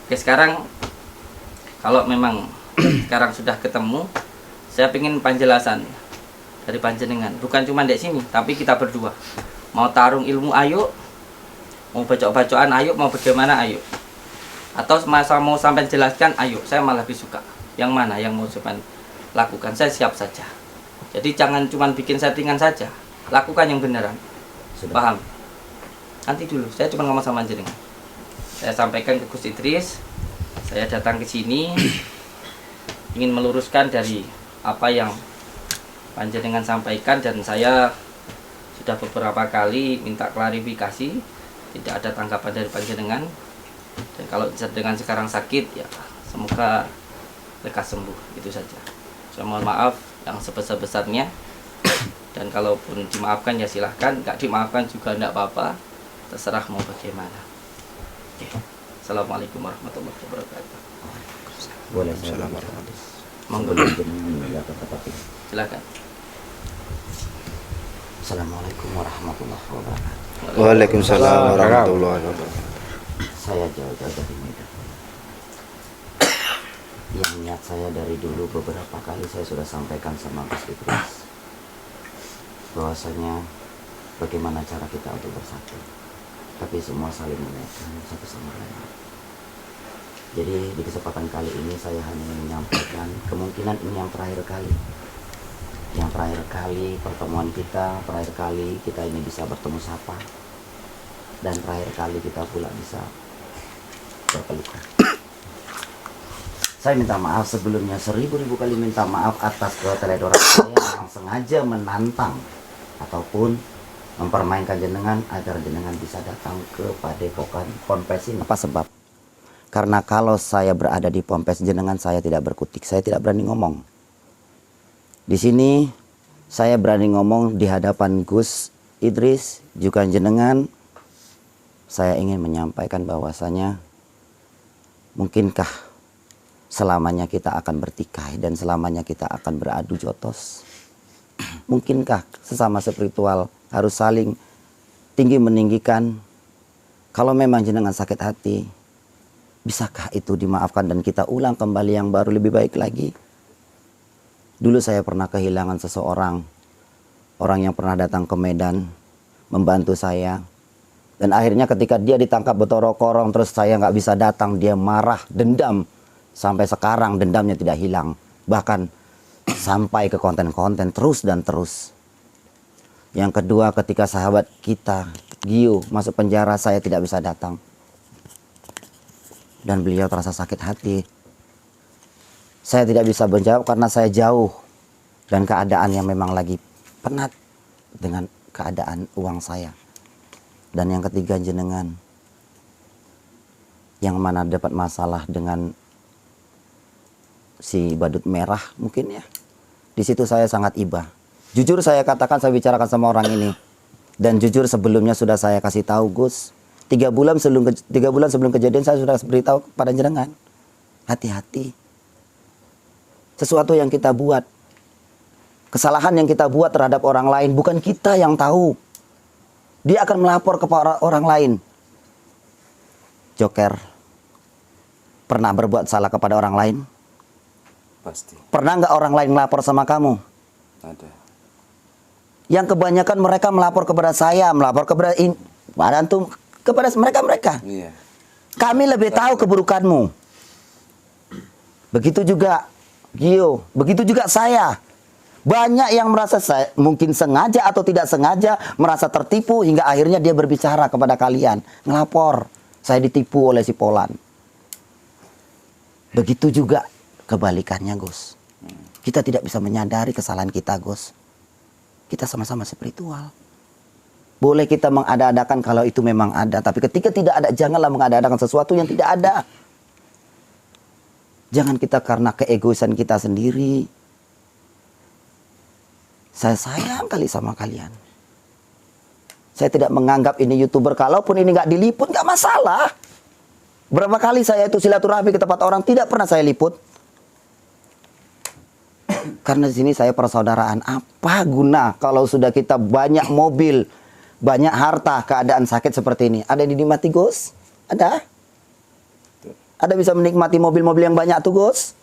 Oke, sekarang kalau memang sekarang sudah ketemu, saya ingin penjelasan dari panjenengan. Bukan cuma di sini, tapi kita berdua. Mau tarung ilmu, ayo. Mau bacok-bacokan, ayo. Mau bagaimana, ayo. Atau masa mau sampai jelaskan, ayo. Saya malah lebih suka. Yang mana yang mau sampai lakukan, saya siap saja. Jadi jangan cuma bikin settingan saja. Lakukan yang beneran. Paham? Nanti dulu, saya cuma ngomong sama panjenengan. Saya sampaikan ke Gus Idris, saya datang ke sini ingin meluruskan dari apa yang panjenengan sampaikan, dan saya sudah beberapa kali minta klarifikasi, tidak ada tanggapan dari panjenengan. Dan kalau dengan sekarang sakit, ya semoga lekas sembuh, itu saja. Saya mohon maaf yang sebesar-besarnya, dan kalaupun dimaafkan ya silahkan, nggak dimaafkan juga tidak apa-apa, terserah mau bagaimana. Oke. Assalamualaikum warahmatullahi wabarakatuh. Boleh. Monggo. Silakan. Assalamualaikum warahmatullahi wabarakatuh. Waalaikumsalam warahmatullahi wabarakatuh. Saya jauh-jauh dari Medan. Yang niat saya dari dulu beberapa kali saya sudah sampaikan sama Gus Idris bahwasanya bagaimana cara kita untuk bersatu, tapi semua saling mengingatkan satu sama lain. Jadi di kesempatan kali ini saya hanya ingin menyampaikan, kemungkinan ini yang terakhir kali. Yang terakhir kali pertemuan kita, terakhir kali kita ini bisa bertemu sapa, dan terakhir kali kita pula bisa berpelukan. Saya minta maaf sebelumnya, 1000 kali minta maaf atas keteledoran saya yang sengaja menantang ataupun mempermainkan jenengan agar jenengan bisa datang ke padepokan Ponpes ini. Apa sebab? Karena kalau saya berada di Ponpes jenengan, saya tidak berkutik, saya tidak berani ngomong. Di sini saya berani ngomong di hadapan Gus Idris juga jenengan. Saya ingin menyampaikan bahwasanya mungkinkah selamanya kita akan bertikai dan selamanya kita akan beradu jotos? Mungkinkah sesama spiritual harus saling tinggi meninggikan. Kalau memang jenengan sakit hati, bisakah itu dimaafkan dan kita ulang kembali yang baru lebih baik lagi? Dulu saya pernah kehilangan seseorang, orang yang pernah datang ke Medan membantu saya. Dan akhirnya ketika dia ditangkap Betorokorong, terus saya nggak bisa datang, dia marah, dendam. Sampai sekarang dendamnya tidak hilang. Bahkan sampai ke konten-konten terus dan terus. Yang kedua, ketika sahabat kita, Gio, masuk penjara, saya tidak bisa datang. Dan beliau terasa sakit hati. Saya tidak bisa menjawab karena saya jauh. Dan keadaannya memang lagi penat dengan keadaan uang saya. Dan yang ketiga, jenengan yang mana dapat masalah dengan si badut merah mungkin ya. Di situ saya sangat iba. Jujur saya katakan, saya bicarakan sama orang ini. Dan jujur sebelumnya sudah saya kasih tahu Gus. 3 bulan sebelum kejadian saya sudah beritahu kepada jenengan. Hati-hati. Sesuatu yang kita buat, kesalahan yang kita buat terhadap orang lain, bukan kita yang tahu. Dia akan melapor kepada orang lain. Joker, pernah berbuat salah kepada orang lain? Pasti. Pernah nggak orang lain melapor sama kamu? Ada. Yang kebanyakan mereka melapor kepada saya, melapor kepada antum, kepada mereka. Iya. Kami lebih tahu keburukanmu. Begitu juga Gio, begitu juga saya. Banyak yang merasa saya mungkin sengaja atau tidak sengaja merasa tertipu hingga akhirnya dia berbicara kepada kalian, ngelapor, saya ditipu oleh si Polan. Begitu juga kebalikannya, Gus. Kita tidak bisa menyadari kesalahan kita, Gus. Kita sama-sama spiritual. Boleh kita mengada-adakan kalau itu memang ada, tapi ketika tidak ada, janganlah mengada-adakan sesuatu yang tidak ada. Jangan kita karena keegoisan kita sendiri. Saya sayang kali sama kalian. Saya tidak menganggap ini YouTuber. Kalaupun ini nggak diliput, nggak masalah. Berapa kali saya itu silaturahmi ke tempat orang, tidak pernah saya liput. Karena di sini saya persaudaraan. Apa guna kalau sudah kita banyak mobil, banyak harta, keadaan sakit seperti ini? Ada yang dinikmati, Gus? Ada? Ada bisa menikmati mobil-mobil yang banyak tuh, Gus?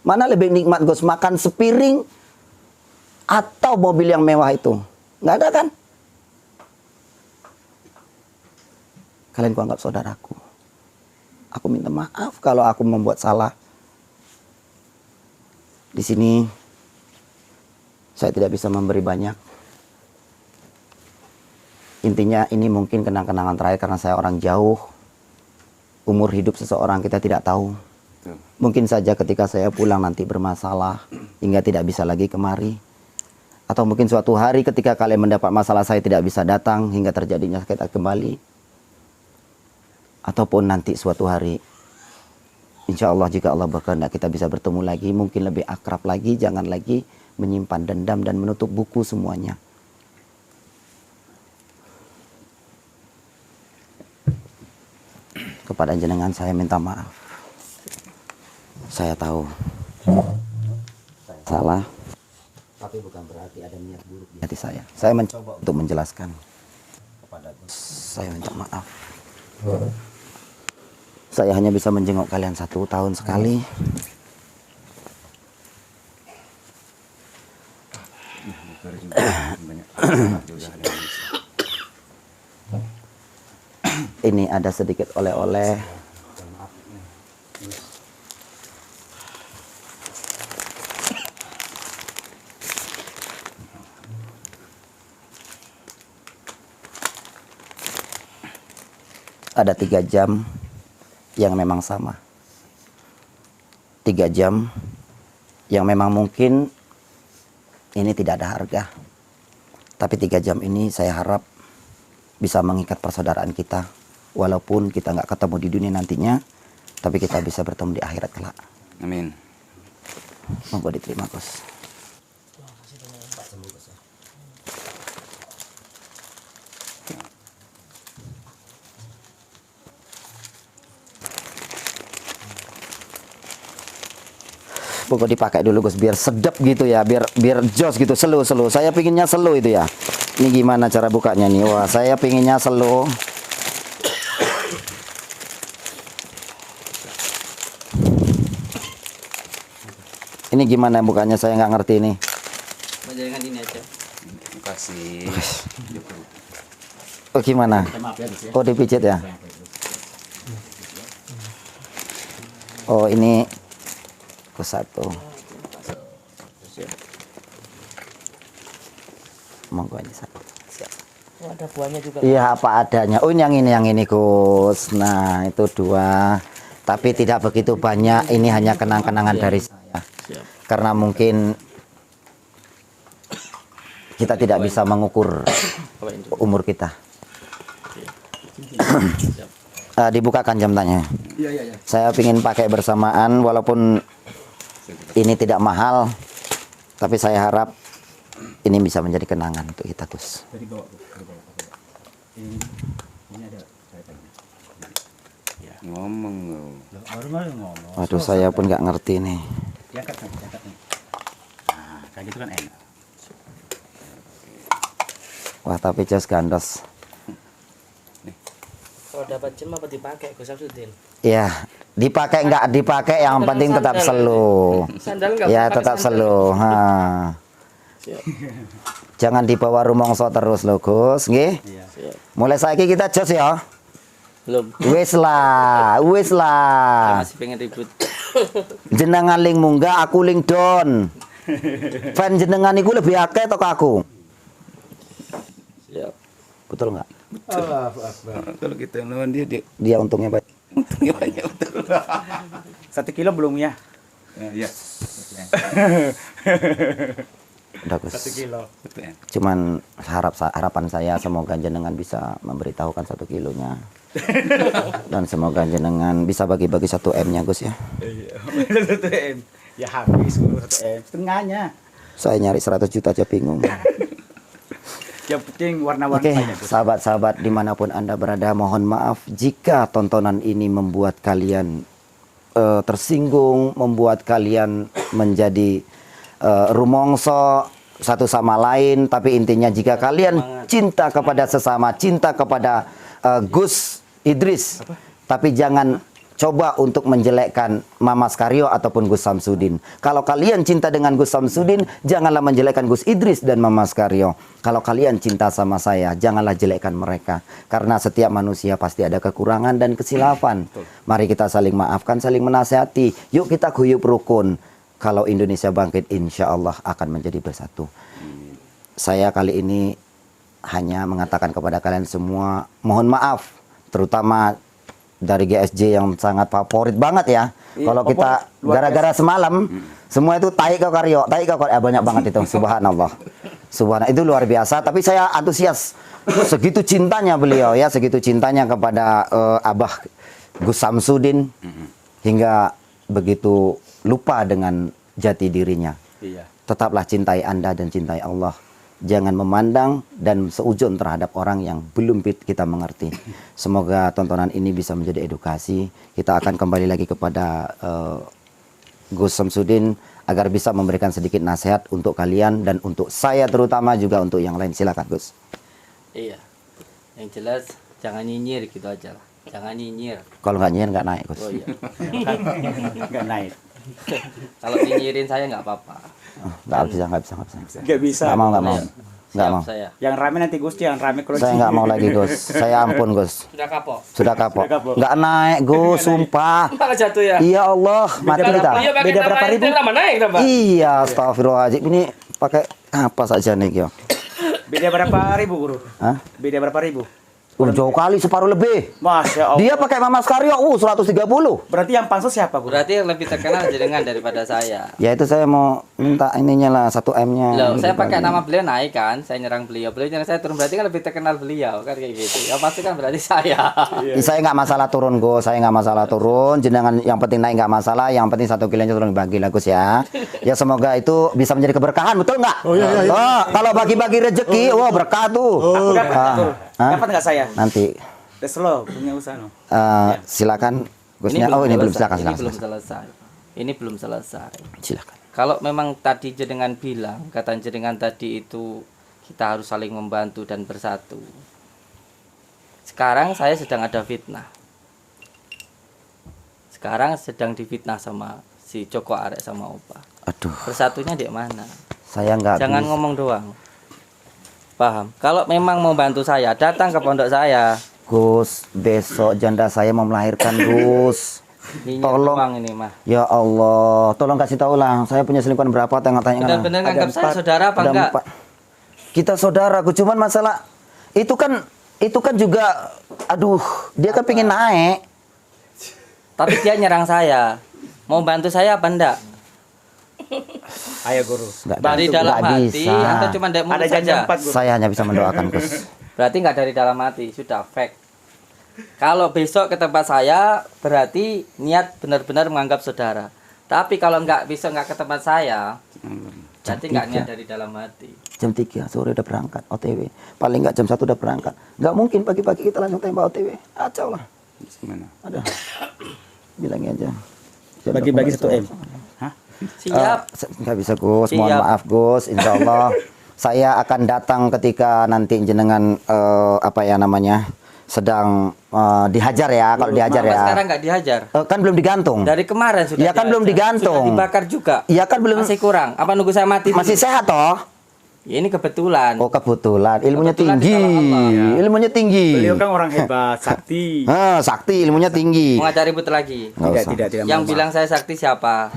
Mana lebih nikmat, Gus? Makan sepiring atau mobil yang mewah itu? Nggak ada kan? Kalian ku anggap saudaraku. Aku minta maaf kalau aku membuat salah. Di sini saya tidak bisa memberi banyak. Intinya ini mungkin kenang-kenangan terakhir karena saya orang jauh. Umur hidup seseorang kita tidak tahu. Mungkin saja ketika saya pulang nanti bermasalah hingga tidak bisa lagi kemari. Atau mungkin suatu hari ketika kalian mendapat masalah saya tidak bisa datang hingga terjadinya sakit kembali. Ataupun nanti suatu hari, insya Allah jika Allah berkehendak kita bisa bertemu lagi, mungkin lebih akrab lagi, jangan lagi menyimpan dendam dan menutup buku semuanya. Kepada jenengan saya minta maaf. Saya tahu saya salah. Tapi bukan berarti ada niat buruk di hati saya. Saya mencoba untuk menjelaskan kepada Gus. Saya minta maaf. Saya hanya bisa menjenguk kalian 1 tahun sekali. Ini ada sedikit oleh-oleh. Ada 3 jam yang memang sama. 3 jam yang memang mungkin ini tidak ada harga. Tapi 3 jam ini saya harap bisa mengikat persaudaraan kita. Walaupun kita nggak ketemu di dunia nantinya, tapi kita bisa bertemu di akhirat kelak. Amin. Monggo diterima, Gus. Pokok dipakai dulu Gus biar sedap gitu ya, biar jos gitu, slow. Saya pinginnya slow itu ya. Ini gimana cara bukanya nih? Wah, saya pinginnya slow. Ini gimana bukanya? Saya nggak ngerti nih. Jangan ini aja. Kasih. Oh gimana? Oh dipijit ya? Oh ini ke satu. Monggo ini satu. Siap. Oh, ada buahnya juga. Iya apa adanya. Oh yang ini Gus. Nah itu 2. Tapi tidak begitu banyak. Ini hanya kenang-kenangan dari saya. Karena mungkin kita tidak bisa mengukur umur kita. Dibukakan jam tanya. Saya ingin pakai bersamaan walaupun ini tidak mahal, tapi saya harap ini bisa menjadi kenangan untuk kita Gus. Ngomong. Waduh saya pun nggak ngerti nih. Diangkat nih. Nah, kayak gitu kan enak. Wah tapi jos gandos. Kalau dapat jam apa dipakai Gus Samsudin? Ya dipakai nggak dipakai yang penting tetap slow. Sandal nggak Ya pakai tetap sandal. slow. Ha. Jangan dibawa rumongso terus loh Gus, nggih. Mulai saiki kita jos ya. Belum. Wis lah. Masih pengen ribut. Jenengan ling munggah, aku ling down. Fan jenengan iku lebih akeh atau aku? Siap. Betul nggak? Kalau kita lawan dia Dia untungnya banyak. untungnya banyak betul. 1 kilo belum ya? Iya. Udah Gus. 1 kilo. Betul. Cuman harapan saya semoga jenengan bisa memberitahukan 1 kilonya. Dan semoga jenengan bisa bagi-bagi 1 M-nya Gus ya. Iya. 1 M. Ya habis 1 M. Setengahnya. Saya nyari 100 juta aja bingung. Yang penting warna-warni Oke, saja, Gus. sahabat-sahabat dimanapun Anda berada, mohon maaf jika tontonan ini membuat kalian tersinggung, membuat kalian menjadi rumongso satu sama lain. Tapi intinya jika kalian cinta kepada sesama, cinta kepada Gus Idris, tapi jangan coba untuk menjelekkan Mama Skario ataupun Gus Samsudin. Kalau kalian cinta dengan Gus Samsudin, janganlah menjelekkan Gus Idris dan Mama Skario. Kalau kalian cinta sama saya, janganlah jelekkan mereka. Karena setiap manusia pasti ada kekurangan dan kesilapan. Mari kita saling maafkan, saling menasihati. Yuk kita guyup rukun. Kalau Indonesia bangkit, insya Allah akan menjadi bersatu. Saya kali ini hanya mengatakan kepada kalian semua, mohon maaf, terutama dari GSJ yang sangat favorit banget ya. Kalau kita gara-gara semalam semua itu tai ke Karyo, banyak banget itu. Subhanallah. Subhanallah itu luar biasa, tapi saya antusias. Segitu cintanya beliau ya, segitu cintanya kepada Abah Gus Samsudin hingga begitu lupa dengan jati dirinya. Iya. Tetaplah cintai Anda dan cintai Allah. Jangan memandang dan seujun terhadap orang yang belum kita mengerti. Semoga tontonan ini bisa menjadi edukasi. Kita akan kembali lagi kepada Gus Samsudin agar bisa memberikan sedikit nasihat untuk kalian dan untuk saya terutama juga untuk yang lain. Silakan Gus. Iya. Yang jelas jangan nyinyir gitu aja lah. Jangan nyinyir. Kalau nggak nyinyir nggak naik Gus. Oh iya. Nggak naik. Kalau nyinyirin saya nggak apa-apa. Oh, nggak bisa. Nggak bisa. Nggak mau. Nggak Siap mau. saya. Yang rame nanti Gus, yang rame kalau Saya nggak mau lagi Gus. Saya ampun Gus. Sudah kapok. Sudah kapok. Sudah kapok. Nggak naik Gus, sumpah. Malah jatuh ya. Iya Allah, mati kita. Iya, pakai Beda berapa tambah ribu? itu tambah naik tambah. Iya, astagfirullahaladzim. Ini pakai apa saja nih, Kyo? Beda berapa ribu, Guru? Hah? Beda berapa ribu? Jauh kali, separuh lebih. Masya Allah. Dia pakai Mama Skario, 130. Berarti yang pansos siapa, Guru? Berarti yang lebih terkenal jenengan daripada saya. Ya itu saya mau minta ininya lah, 1 M-nya. Loh, saya pakai nama beliau naik kan, saya nyerang beliau nyerang saya turun, berarti kan lebih terkenal beliau kan kayak gitu. Ya pasti kan berarti saya. Saya nggak masalah turun, Gus. Saya nggak masalah turun. Jenengan yang penting naik nggak masalah. Yang penting 1 kilonya turun bagi lah, Gus ya. Ya semoga itu bisa menjadi keberkahan, betul nggak? Oh iya. Oh, kalau bagi-bagi rezeki, wah berkah tuh. Aku dapat nggak, Guru? Hah? Dapat nggak saya? Nanti Udah slow, punya usaha no. silakan Gusnya. Oh ini belum, silakan. Ini belum selesai. ini belum selesai. Silakan. Kalau memang tadi jenengan bilang, kata jenengan tadi itu kita harus saling membantu dan bersatu. Sekarang saya sedang ada fitnah. Sekarang sedang difitnah sama si Joko Arek sama Opa. Aduh, Bersatunya di mana? saya nggak Jangan bisa. ngomong doang. Paham? Kalau memang mau bantu saya, datang ke pondok saya. Gus, besok janda saya mau melahirkan, Gus. Minyak Tolong. doang ini mah. Ya Allah, tolong kasih tahu lah. Saya punya selingkuhan berapa? Tanya-tanya. Benar-benar nganggap saya saudara apa enggak? Kita saudara, cuman masalah itu kan juga, aduh, dia kan pengen naik. Tapi dia nyerang saya. Mau bantu saya apa enggak? Ayo guru. Nggak Dari bisa. dalam Nggak hati bisa. atau cuma dari mulut Ada janji saja? 4 guru. Saya hanya bisa mendoakan, Gus. Berarti nggak dari dalam hati, sudah fake. Kalau besok ke tempat saya, berarti niat benar-benar menganggap saudara. Tapi kalau besok nggak ke tempat saya, berarti nggak niat dari dalam hati. Jam 3 sore udah berangkat OTW. Paling nggak jam 1 udah berangkat. Nggak mungkin pagi-pagi kita langsung tembak OTW. Acau lah. Gimana? Ada. Bilangin aja. Bagi-bagi 1 M. Siap. Nggak bisa, Gus. Mohon Siap. maaf, Gus. Insya Allah saya akan datang ketika nanti jenengan sedang dihajar ya. Kalau dihajar Kenapa ya. sekarang nggak dihajar? Kan belum digantung. Dari kemarin sudah Ya kan belum dihajar. digantung. Sudah dibakar juga. Iya kan belum. Masih kurang. Apa nunggu saya mati? Masih dulu? sehat toh? Ya, ini kebetulan. Oh kebetulan. Ilmunya Kebetulan di tinggi. tangan Allah. Ilmunya tinggi. Beliau kan orang hebat, sakti. Sakti, ilmunya tinggi. Mau ngajak ribut lagi. Nggak usah. Tidak. Yang bilang saya sakti siapa?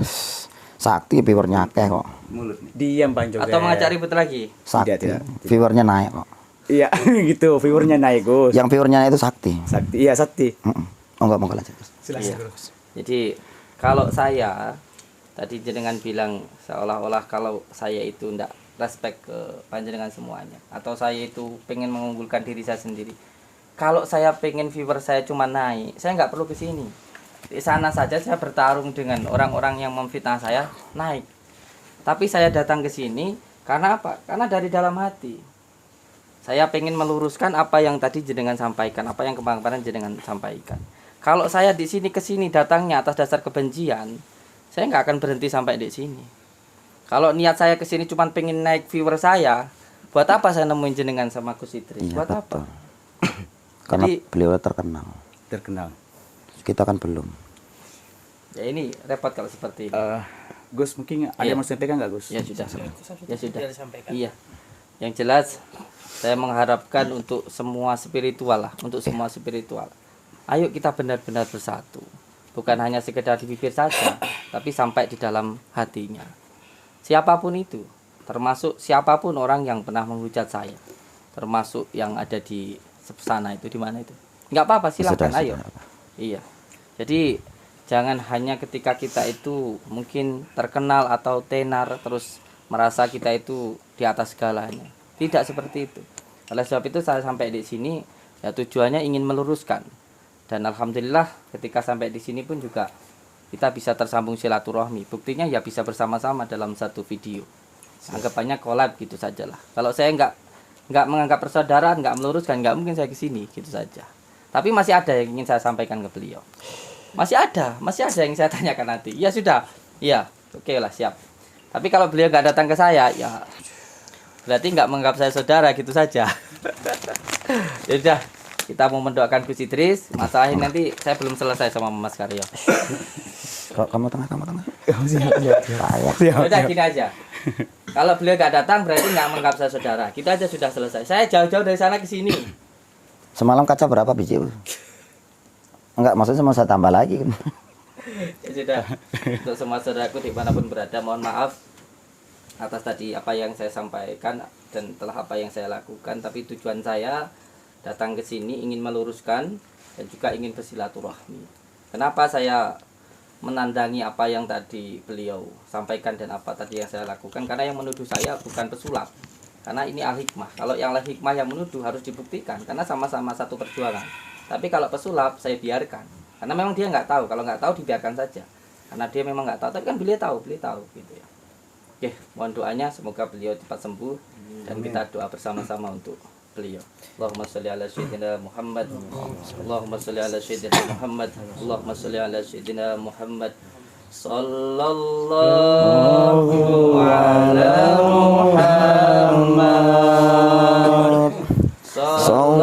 Sakti viewernya akeh kok. Mulut nih. Diam Bang Joget. Atau mengajak ribut lagi? Sakti. Tidak. Viewernya naik kok. Iya, gitu. Viewernya naik, Gus. Yang viewernya itu sakti. Sakti. Iya, sakti. Oh enggak mau lanjut. Silakan, Guru. Jadi kalau saya tadi jenengan bilang seolah-olah kalau saya itu ndak respect ke panjenengan semuanya, atau saya itu pengen mengunggulkan diri saya sendiri. Kalau saya pengen viewer saya cuma naik, saya nggak perlu ke sini. Di sana saja saya bertarung dengan orang-orang yang memfitnah saya naik. Tapi saya datang ke sini karena apa? Karena dari dalam hati. Saya pengen meluruskan apa yang tadi jenengan sampaikan, apa yang kemarin jenengan sampaikan. Kalau saya di sini ke sini datangnya atas dasar kebencian, saya nggak akan berhenti sampai di sini. Kalau niat saya ke sini cuma pengen naik viewer saya, buat apa saya nemuin jenengan sama Gus Idris? Iya, Buat betul. apa? Karena Jadi- beliau terkenal. Terkenal. Kita kan belum. Ya ini repot kalau seperti ini. Gus, mungkin ada Iya. yang mau sampaikan nggak, Gus? Ya sudah. Ya sudah. Iya. Yang jelas saya mengharapkan untuk semua spiritual lah, untuk semua spiritual. Ayo kita benar-benar bersatu. Bukan hanya sekedar di bibir saja, tapi sampai di dalam hatinya. Siapapun itu, termasuk siapapun orang yang pernah menghujat saya, termasuk yang ada di sana itu, di mana itu. Enggak apa-apa, silakan, Sudah, ayo. sudah. Iya. Jadi jangan hanya ketika kita itu mungkin terkenal atau tenar terus merasa kita itu di atas segalanya. Tidak seperti itu. Oleh sebab itu saya sampai di sini ya tujuannya ingin meluruskan. Dan alhamdulillah ketika sampai di sini pun juga kita bisa tersambung silaturahmi. Buktinya ya bisa bersama-sama dalam satu video. Anggapannya collab gitu sajalah. Kalau saya nggak menganggap persaudaraan, nggak meluruskan, nggak mungkin saya ke sini gitu saja. Tapi masih ada yang ingin saya sampaikan ke beliau. Masih ada yang saya tanyakan nanti. Ya sudah, iya, oke lah, siap. Tapi kalau beliau nggak datang ke saya, ya berarti nggak menganggap saya saudara gitu saja. Ya sudah, kita mau mendoakan Gus Idris. Masalah ini nanti saya belum selesai sama Mas Karyo. Kamu tengah. Ya udah gini aja. Kalau beliau nggak datang berarti nggak menganggap saya saudara. Kita aja sudah selesai. Saya jauh-jauh dari sana ke sini. Semalam kaca berapa biji? Enggak, maksudnya mau saya tambah lagi. Ya sudah. Untuk semua saudaraku dimanapun berada, mohon maaf atas tadi apa yang saya sampaikan dan telah apa yang saya lakukan. Tapi tujuan saya datang ke sini ingin meluruskan dan juga ingin bersilaturahmi. Kenapa saya menandangi apa yang tadi beliau sampaikan dan apa tadi yang saya lakukan? Karena yang menuduh saya bukan pesulap. Karena ini al-hikmah. Kalau yang al-hikmah yang menuduh harus dibuktikan karena sama-sama satu perjuangan. Tapi kalau pesulap saya biarkan. Karena memang dia nggak tahu. Kalau nggak tahu dibiarkan saja. Karena dia memang nggak tahu. Tapi kan beliau tahu gitu ya. Oke, mohon doanya semoga beliau cepat sembuh dan kita doa bersama-sama untuk beliau. Allahumma sholli ala sayyidina Muhammad. Allahumma sholli ala sayyidina Muhammad. Allahumma sholli ala sayyidina Muhammad. Sallallahu ala Muhammad. Sallallahu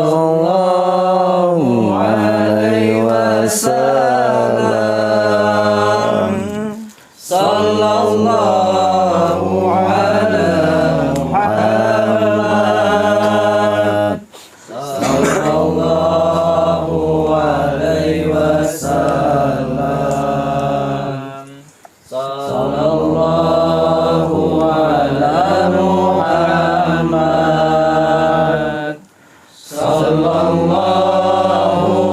alaihi wasallam. Sallallahu ala Muhammad. Sallallahu alaihi wasallam. Sallallahu ala Muhammad. Sallallahu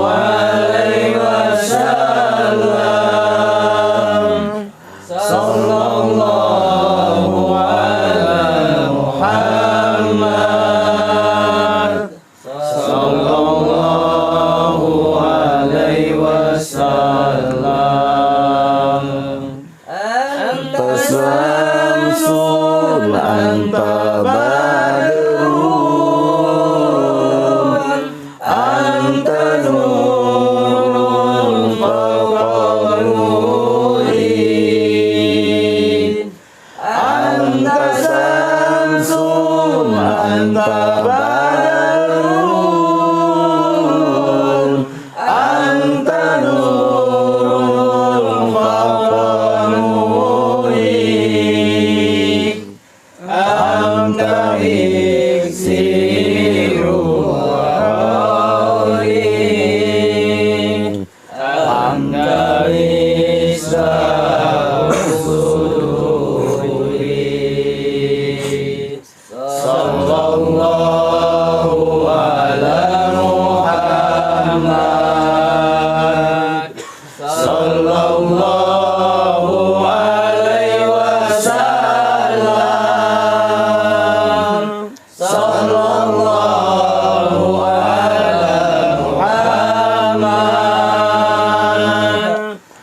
alaihi wasallam. Sallallahu ala Muhammad. Sallallahu alaihi wasallam. Anta syamsun anta badrun anta nurun fawqa nurin anta syamsun anta badrun anta nurun fawqa nurin anta iksiru wa'uri anta isa'usuri. Sallallahu ala Muhammad. Sallallahu alaihi wasallam. Sallallahu ala Muhammad.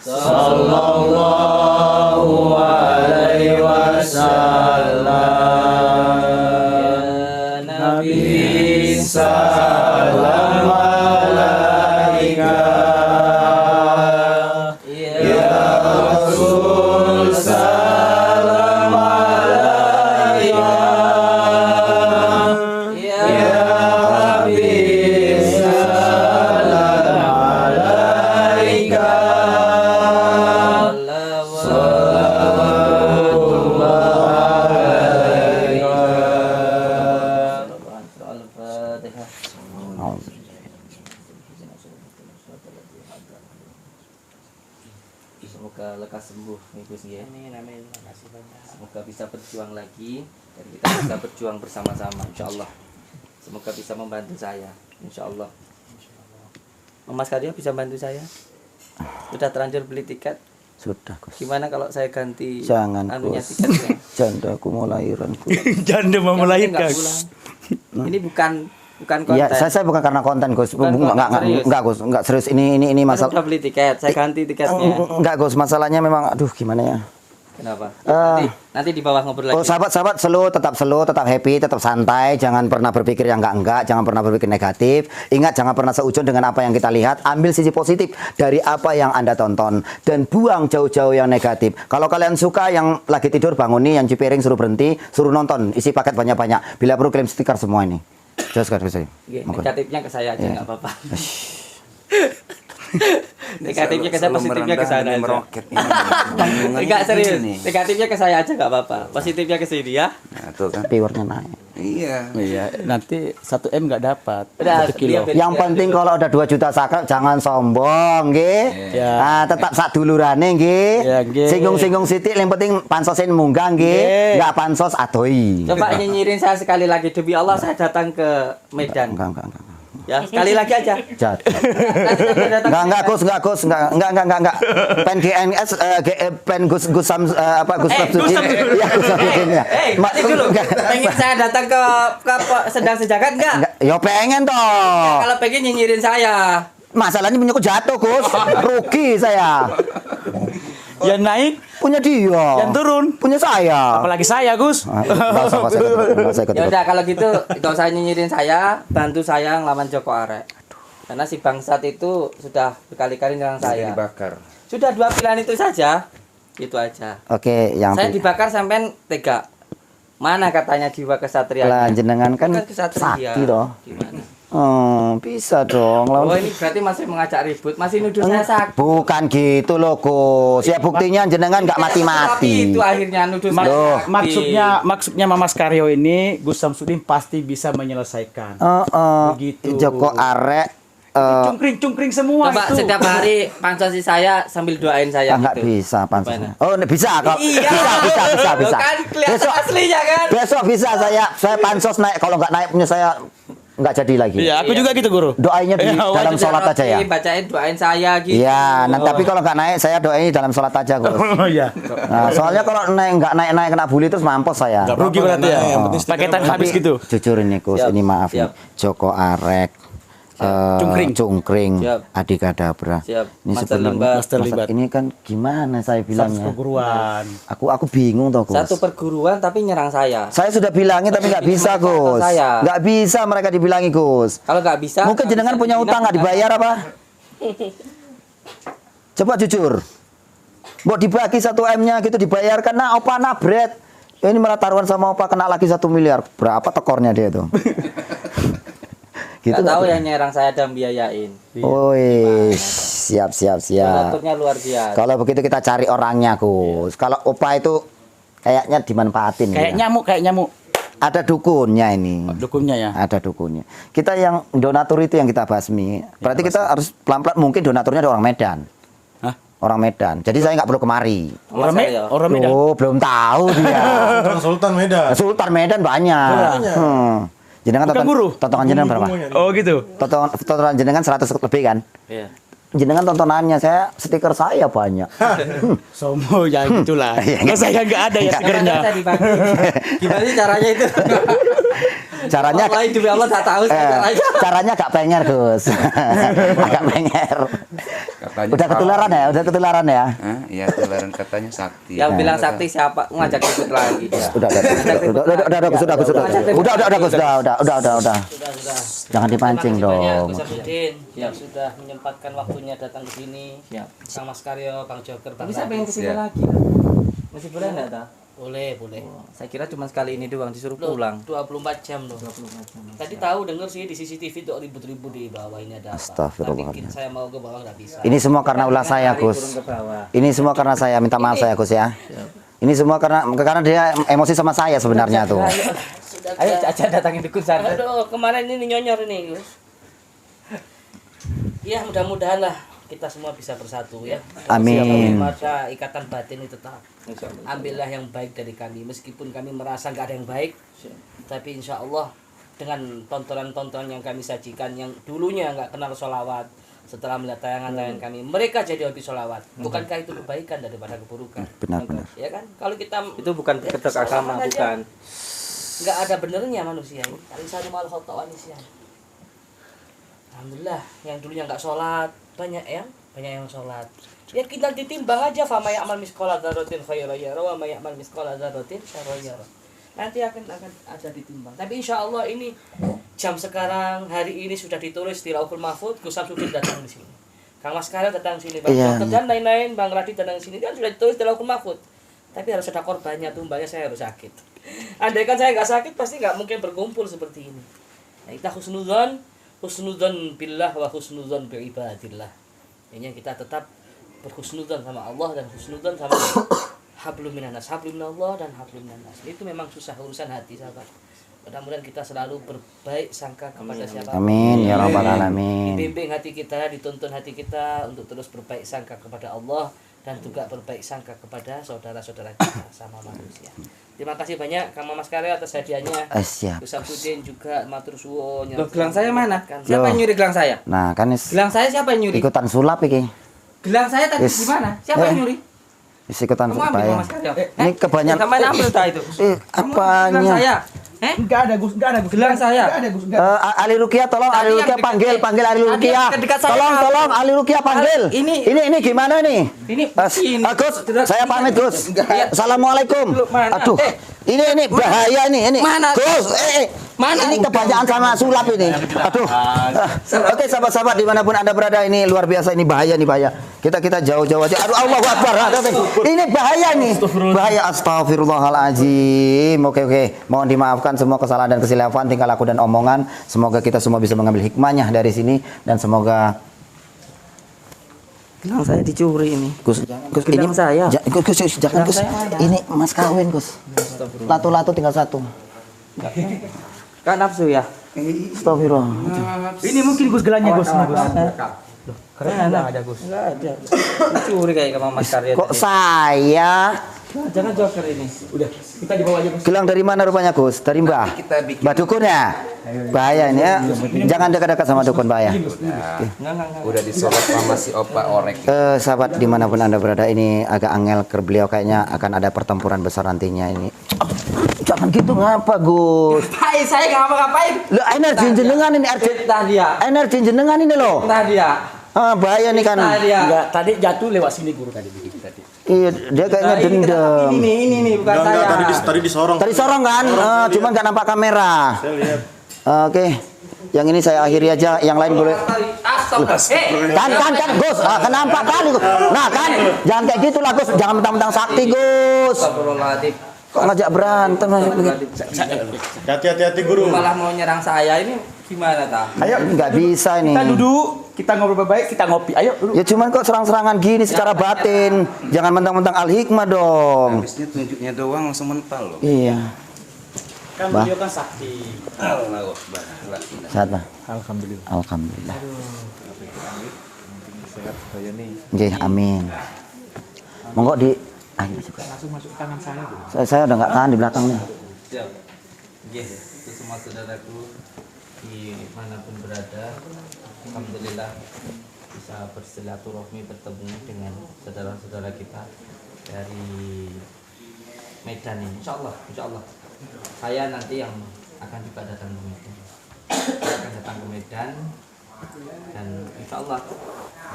Sallallahu alaihi wasallam. Ya Nabi salam alaika. Ya Rasul salam alaika. Ya Habib salam alaika. Semoga lekas sembuh nih Gus ya. Amin. Makasih banyak. Semoga bisa berjuang lagi dan kita bisa berjuang bersama-sama insyaallah. Semoga bisa membantu saya insyaallah. Mas Karya bisa bantu saya? Sudah terlanjur beli tiket? Sudah, Gus. Gimana kalau saya ganti Jangan, anunya Gus. tiketnya? Janda aku mau lahiran, Gus. Janda mau Yang penting melahirkan. nggak pulang. Ini bukan konten. Iya, saya bukan karena konten, Gus. Bukan konten, serius. Enggak, Gus. Enggak serius. Ini Saya masalah. sudah beli tiket, saya ganti tiketnya. Enggak, Gus. Masalahnya memang aduh gimana ya? Kenapa? Nanti di bawah ngobrol lagi. Oh, sahabat-sahabat, slow, tetap happy, tetap santai, jangan pernah berpikir yang enggak, jangan pernah berpikir negatif. Ingat, jangan pernah seujung dengan apa yang kita lihat. Ambil sisi positif dari apa yang Anda tonton dan buang jauh-jauh yang negatif. Kalau kalian suka yang lagi tidur bangun nih, yang cuci piring suruh berhenti, suruh nonton, isi paket banyak-banyak. Bila perlu klaim stiker semua ini. Jelaskan ke saya. Negatifnya ke saya aja Iya. nggak apa-apa. Negatifnya ke saya, positifnya ke sana aja. Meroket ini. Enggak serius. Ini. Negatifnya ke saya aja nggak apa-apa. Positifnya ke sini ya. Nah, tuh kan. Viewernya naik. Iya. Iya, nanti 1 M nggak dapat. Udah, 1 kilo. lihat. Yang penting kalau ada 2 juta sakral jangan sombong, nggih. Iya. Ah, tetap sak dulurane nggih. Iya, nggih. Singgung-singgung sithik yang penting pansosin munggah nggih. Nggih. Enggak pansos adoi. Coba nyinyirin saya sekali lagi demi Allah, saya datang ke Medan. Enggak. Ya, sekali lagi aja. Jat. Nanti saya datang ke Enggak, Medan. Gus, enggak. Pen GNS pen Gus Sam apa Gus Samsudin. Iya, Gus Samsudin ya. Nanti dulu. Pengen saya datang ke Sedang Sejagat enggak? Enggak, yo pengen toh. Kalau pengen nyinyirin saya. Masalahnya punya aku jatuh, Gus. Rugi saya. Yang naik, Punya dia. yang turun. Punya saya. Apalagi saya, Gus. Enggak usah ikut. Ya udah kalau gitu enggak usah nyinyirin saya, bantu saya ngelawan Joko Arek. Karena si bangsat itu sudah berkali-kali nyerang saya. Dibakar. Sudah 2 pilihan itu saja. Itu aja. Oke, yang Saya dibakar sampean tega. Mana katanya jiwa kesatria? lah jenengan kan kesatria. sakti toh. Gimana? Oh, bisa dong. Oh, ini berarti masih mengajak ribut, masih nuduh saya sakti. Bukan gitu loh, Gus. Ya buktinya jenengan nggak Tapi mati-mati. itu akhirnya nuduh saya Loh, sakti. Maksudnya Mama Skario ini Gus Samsudin pasti bisa menyelesaikan. Begitu. Joko arek Cungkring semua Coba itu. setiap hari pansosi saya sambil doain saya nggak gitu. bisa pansos. Gimana? Oh, bisa kok. Iya. Bisa. Loh, kan kelihatan aslinya kan. Besok bisa saya pansos naik. Kalau nggak naik punya saya nggak jadi lagi. Iya, aku juga gitu, Guru. Doainya di dalam sholat aja ya. Bacain doain saya gitu. Iya, nah, tapi kalau nggak naik saya doain dalam sholat aja, Gus. Oh iya. Nah, soalnya kalau nggak naik kena bully terus mampus saya. Rugi berarti ya. Paketan habis gitu. Jujur ini, Gus, Siap, ini maaf siap. nih. Joko Arek, Cungkring, Siap. Adikadabra. Siap. Ini Master sebenarnya Limbat. Master Limbat. ini kan gimana saya Satu bilangnya? perguruan. Aku bingung toh, Gus. Satu perguruan tapi nyerang saya. Saya sudah bilangin tapi nggak bisa, Mereka Gus. atau saya? Nggak bisa mereka dibilangi, Gus. Kalau nggak bisa, Mungkin jenengan punya utang nggak dibayar apa? Coba jujur. Mau dibagi 1 M-nya gitu dibayarkan, nah opa nabret. Ya, ini malah taruhan sama opa kena lagi 1 miliar. Berapa tekornya dia tuh? Gitu nggak tahu tuh? yang nyerang saya dan biayain. Woi, siap. Donaturnya luar biasa. Kalau begitu kita cari orangnya, Gus. Kalau opa itu kayaknya dimanfaatin. Kayak ya. nyamuk. Ada dukunnya ini. Dukunnya ya. Ada dukunnya. Kita yang donatur itu yang kita basmi. Berarti kita harus pelan-pelan. Mungkin donaturnya ada orang Medan. Hah? Orang Medan. Jadi saya nggak perlu kemari. Orang saya. Medan. Oh, belum tahu dia. Sultan Medan. Sultan Medan banyak. Jenengan Bukan guru? tontonan jenengan berapa? Oh gitu. Tontonan jenengan 100 lebih kan? Iya. Jenengan tontonannya stiker saya banyak. Somo ya gitulah. Iya, Kalau saya nggak ada ya stikernya. Saya dibagi. Gimana sih caranya itu? Caranya Wallahi demi Allah tak tahu caranya. caranya agak pengen, Gus. Agak pengen. Katanya Udah ketularan ya? Udah ketularan ya? Hah? Iya, ketularan katanya sakti. Yang bilang sakti siapa? Ngajak ikut lagi. Udah, Gus, Jangan dipancing dong. Gus Samsudin yang sudah menyempatkan waktunya datang ke sini. Siap. Kang Mas Karyo, Kang Joker, Bang Tapi saya pengen kesini Siap. lagi. Masih boleh enggak, Ta? Boleh. Saya kira cuma sekali ini doang disuruh Loh, pulang. 24 jam loh. Tadi tahu denger sih di CCTV tuh ribut-ribut di bawah ini ada apa. Astagfirullahaladzim. Tapi saya mau ke bawah nggak bisa. Ini semua karena ulah saya, Gus. Turun ke bawah. Ini semua karena saya. Minta maaf saya, Gus ya. Ini semua karena dia emosi sama saya sebenarnya tuh. Ayo aja datangin dukun sana. Aduh, kemarin ini nyonyor ini, Gus. Ya, mudah-mudahan lah kita semua bisa bersatu ya. Amin. Maka ikatan batin itu tetap. Ambillah yang baik dari kami, meskipun kami merasa nggak ada yang baik, tapi insya Allah dengan tontonan-tontonan yang kami sajikan yang dulunya nggak kenal sholawat, setelah melihat tayangan-tayangan kami, mereka jadi hobi sholawat. Bukankah itu kebaikan daripada keburukan? Benar-benar. Ya kan? Kalau kita Itu bukan kedok agama, aja, bukan. nggak ada benernya manusia ini. Al-insanu ma'al khata'an nisyan. Alhamdulillah, yang dulunya nggak sholat banyak yang sholat. Ya kita ditimbang aja, fa may ya'mal misqala dzarratin khairan yara wa may ya'mal misqala dzarratin syarran yara. Nanti akan ada ditimbang. Tapi insya Allah ini jam sekarang hari ini sudah ditulis di Lauhul Mahfuz. Gus Samsudin datang di sini. Kang Mas Karyo datang di sini. Bang Joker dan lain-lain, Bang Radit datang di sini, kan sudah ditulis di Lauhul Mahfuz. Tapi harus ada korbannya, tumbangnya saya harus sakit. Andai kan saya nggak sakit pasti nggak mungkin berkumpul seperti ini. Nah, kita husnudzon billah wa husnudzon bi ibadillah. Ini kita tetap berhusnudzon sama Allah dan husnudzon sama hablum minanas, hablum minallah dan hablum minanas. Itu memang susah urusan hati, sahabat. Mudah-mudahan kita selalu berbaik sangka kepada siapa. Amin ya rabbal alamin. Dibimbing hati kita, dituntun hati kita untuk terus berbaik sangka kepada Allah dan juga berbaik sangka kepada saudara-saudara kita sama manusia. Terima kasih banyak Kang Mas Karyo atas hadiahnya. Siap. Gus Samsudin juga matur suwun. Loh, gelang saya mana? Kan- Siapa yang nyuri gelang saya? Nah, kan Gelang saya siapa yang nyuri? ikutan sulap iki. Gelang saya tadi Yes. gimana? Siapa yang nyuri? Ikutan Kamu sulap ambil ya. Mas Karyo. Ini kebanyakan Sama ambil dah itu. Kamu gelang apanya? saya. Enggak ada Gus. Gelang saya. Enggak ada Gus. Ali Rukia, tolong Tadi Ali yang Rukia dekat- panggil Ali tadi Rukia. yang dekat saya. Tolong Ali Rukia panggil. Ini- gimana nih? Ini Gus, saya pamit Gus. Iya. Assalamualaikum. Mana? Aduh. Ini bahaya nih, ini. Mana? Gus, Mana? Ini kebanyakan sama sulap ini. Aduh. Oke, sahabat-sahabat dimanapun Anda berada, ini luar biasa, ini bahaya nih, bahaya. Kita jauh-jauh aja. Aduh, Allahu Akbar. Ini bahaya nih. Bahaya, astagfirullahaladzim. Oke. Mohon dimaafkan semua kesalahan dan kesilapan tingkah laku dan omongan. Semoga kita semua bisa mengambil hikmahnya dari sini dan semoga Gelang saya dicuri ini. Gus, Gelang saya. Gus, jangan Gus. Ini mas kawin Gus. Latu-latu tinggal satu. Kan nafsu ya? Astagfirullah. Ini mungkin Gus gelangnya Gus. Keren ada Gus. Enggak ada. Dicuri kayak sama Mas Karya. Kok saya? Jangan joker ini. Udah, kita dibawa aja Gus. Gelang dari mana rupanya Gus? Dari Mbah? Mbah Dukun ya? Bahaya ini ya. Jangan dekat-dekat sama dukun, bahaya. Udah disorot sama si opa orek. Sahabat dimanapun Anda berada, ini agak angel ke beliau, kayaknya akan ada pertempuran besar nantinya ini. Jangan gitu, ngapa Gus? Hai, saya nggak ngapa-ngapain. Loh, energi jenengan ini, energi jenengan ini loh. Entah dia. Bahaya nih kan. Enggak, tadi jatuh lewat sini guru tadi begitu tadi. Iya, dia kayaknya dendam. Ini bukan saya. Tadi disorong. Tadi sorong kan? Cuman nggak nampak kamera. Saya lihat. Oke. Yang ini saya akhiri aja, yang lain boleh. Kan Gus, kenapa kali Gus? Nah kan, jangan kayak gitu lah Gus, jangan mentang-mentang sakti Gus. Kok ngajak berantem Hati-hati guru. Malah mau nyerang saya ini gimana ta? Ayo, nggak bisa ini. Kita duduk, kita ngobrol baik, kita ngopi. Ayo duduk. Ya cuman kok serang-serangan gini secara batin. Jangan mentang-mentang al-hikmah dong. Habisnya tunjuknya doang langsung mental loh. Iya. Kan beliau kan sakti. Allahu Akbar. Sehat Pak? Alhamdulillah. Alhamdulillah. Sehat saya nih. Oke, amin. Monggo di Langsung masuk ke tangan saya dulu. saya udah nggak tahan di belakang nih. Siap. Itu semua saudaraku dimanapun berada, alhamdulillah bisa bersilaturahmi bertemu dengan saudara-saudara kita dari Medan ini. Insya Allah. Saya nanti yang akan juga datang ke Medan. Saya akan datang ke Medan dan insya Allah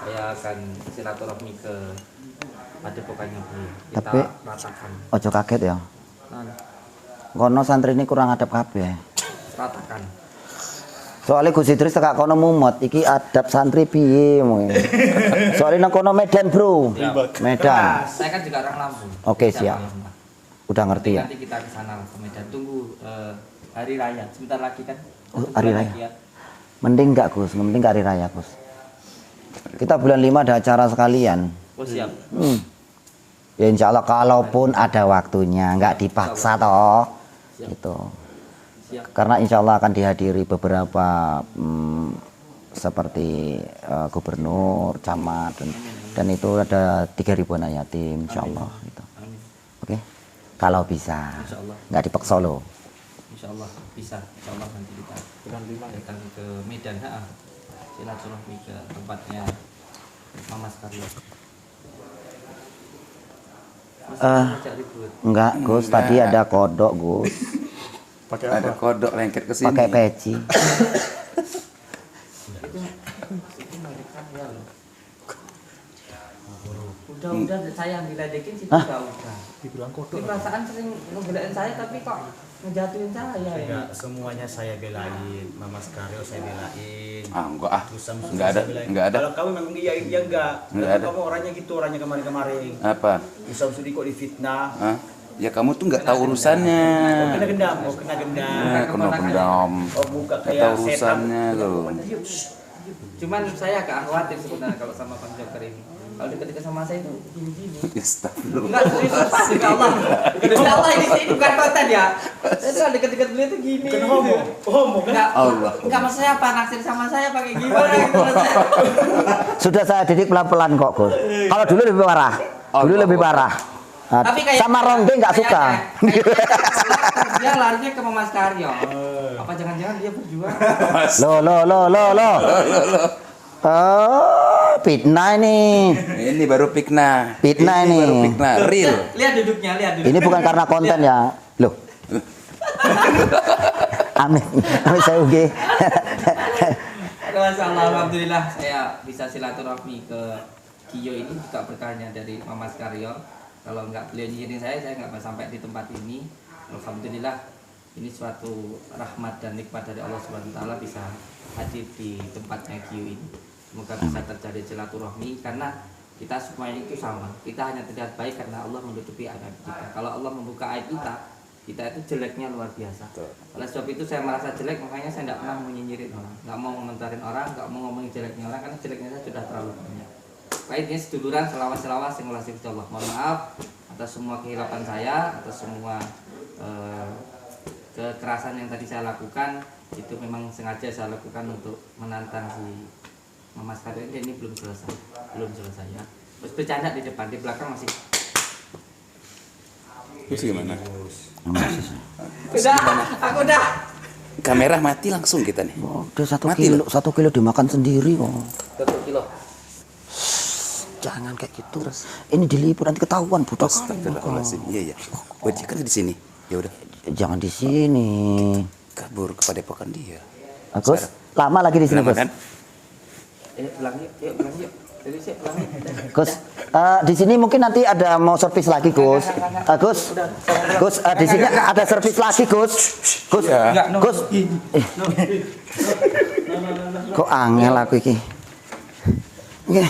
saya akan silaturahmi ke padepokannya beliau. Kita Tapi ratakan. ojo kaget ya. Nah, Kono santri ini kurang adab kabeh. ratakan. Soalnya Gus Idris tekak kono mumet, iki adab santri piye mungkin. Soalnya nang kono Medan, Bro. Medan. Saya kan juga orang Lampung. Oke, Tidak siap. Palembang. Udah ngerti ya? Nanti kita ke sana ke Medan. Tunggu hari raya. Sebentar lagi kan. Oh, hari Sebentar raya. lagi ya. Mending enggak Gus, mending hari raya Gus. Kita bulan 5 ada acara sekalian. Oh siap. Ya insya Allah kalaupun ada waktunya, nggak dipaksa toh. Gitu. Siap. Karena insya Allah akan dihadiri beberapa seperti gubernur, camat dan itu ada 3.000 anak yatim insya Allah gitu. Amin. Oke. Kalau bisa. Insya Allah. Nggak dipaksa loh. Insya Allah bisa. Insya Allah nanti kita datang ke Medan. Silaturahmi ke tempatnya Mama Karyo. Enggak Gus, tadi ada kodok Gus. Ada kodok lengket ke sini. Pakai peci. Udah saya yang diledekin sih udah. Dibilang kodok. Ini perasaan sering ngebelain saya tapi kok ngejatuhin saya ya. Enggak, semuanya saya belain. Mama Karyo saya belain. Enggak ah. Terus Samsul Enggak ada, saya belain. enggak ada. Kalau kamu memang iya enggak. Enggak ada. Kamu orangnya gitu, orangnya kemarin-kemarin. Apa? Samsul kok difitnah. Hah? Ya kamu tuh nggak tahu urusannya. Kena gendam, kena gendam. Kena pendam. Oh buka Nggak kayak tahu urusannya loh. Cuman saya agak khawatir sebenarnya kalau sama Bang Joker ini. Kalau deket-deket sama saya itu gini-gini. Astagfirullah. Enggak, serius Pak, demi Allah. Demi Allah ini bukan konten ya. Saya tuh kalau deket-deket beliau tuh gini. Kena homo. Homo kan? Allah. Enggak, maksud saya apa naksir sama saya pakai gimana gitu. Sudah saya didik pelan-pelan kok Gus. Kalau dulu lebih parah. Dulu lebih parah. Nah, Tapi kayak sama Ronde nggak suka. Dia larinya ke Mas Karyo. Apa jangan-jangan dia berjuang? Lo. Oh, fitnah ini. Ini baru fitnah. Fitnah ini. Baru fitnah. Real. Lihat duduknya, lihat duduknya. Ini bukan karena konten ya. Loh. Amin. Amin saya UG. Masyaallah, alhamdulillah saya bisa silaturahmi ke Kiyo ini juga berkahnya dari Mas Karyo. Kalau nggak beliau nyirin saya nggak sampai di tempat ini. Alhamdulillah ini suatu rahmat dan nikmat dari Allah Subhanahu wa taala bisa hadir di tempatnya Gio ini. Semoga bisa terjadi silaturahmi karena kita semuanya itu sama. Kita hanya terlihat baik karena Allah menutupi aib kita. Kalau Allah membuka aib kita itu jeleknya luar biasa. Oleh sebab itu saya merasa jelek, makanya saya tidak pernah menyinyirin orang, nggak mau komentarin orang, nggak mau ngomongin jeleknya orang karena jeleknya saya sudah terlalu banyak. Baiknya seduluran selawas yang ulah Allah. Mohon maaf atas semua kehilapan saya, atas semua kekerasan yang tadi saya lakukan. Itu memang sengaja saya lakukan untuk menantang si Mas Kado ini belum selesai ya. Terus bercanda di depan, di belakang masih. Terus gimana? Aku udah. Kamera mati langsung kita nih. Udah 1 kilo dimakan sendiri kok. 1 kilo. Jangan kayak gitu. Ini diliput nanti ketahuan budak. Astagfirullahaladzim. Iya. Buat dia kan di sini. Ya udah. Jangan di sini. Kabur ke padepokan dia. Agus, lama lagi di sini, Gus. Kan? Pulang yuk. Jadi sih pulang yuk. Gus, di sini mungkin nanti ada mau servis lagi, Gus. Gus, di sini ada servis lagi, Gus. Gus. Kok angel aku iki. Oke.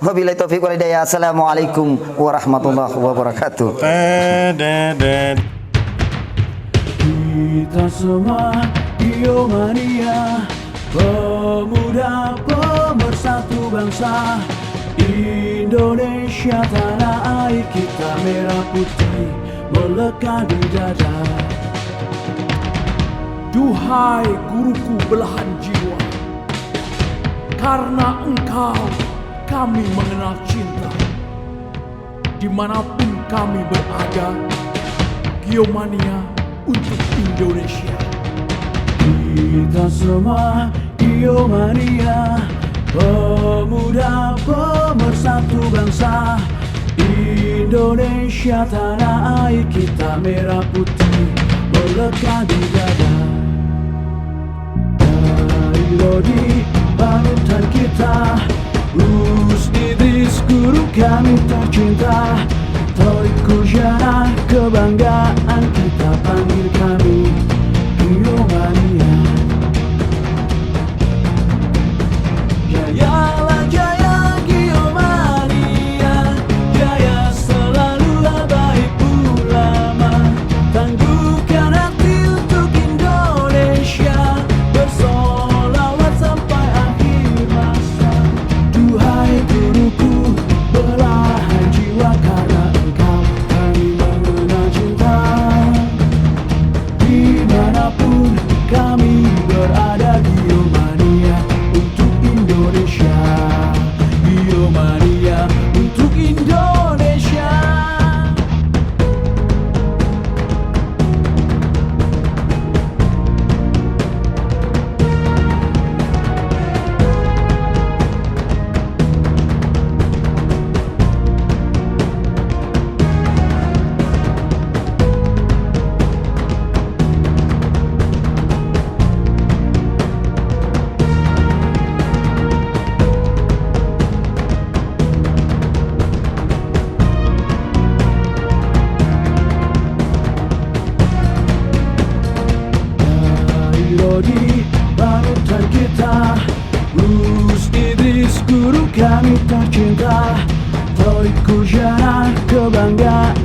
Wabillahi taufiq wal hidayah. Assalamualaikum warahmatullahi wabarakatuh. Kita semua Giomania, pemuda pemersatu bangsa Indonesia, tanah air kita merah putih melekat di dada. Duhai guruku belahan jiwa, karena engkau kami mengenal cinta. Dimanapun kami berada, Giomania untuk Indonesia. Kita semua Giomania, pemuda pemersatu bangsa Indonesia, tanah air kita merah putih melekat di dada. Dari Lodi panutan kita, Gus Idris guru kami tercinta, Torik Kujana kebanggaan kita, panggil kami Giomania. Jayalah jaya Giomania, jaya selalu habaib ulama, tangguhkan hati untuk Indonesia, bersolawat sampai akhir masa. Duhai guruku belahan jiwa, karena engkau kami mengenal cinta. Dimanapun kami berada, Giomania untuk Indonesia. Giomania untuk Indonesia. Lodi panutan kita, Gus Idris guru kami tercinta, Torik Kujana kebanggaan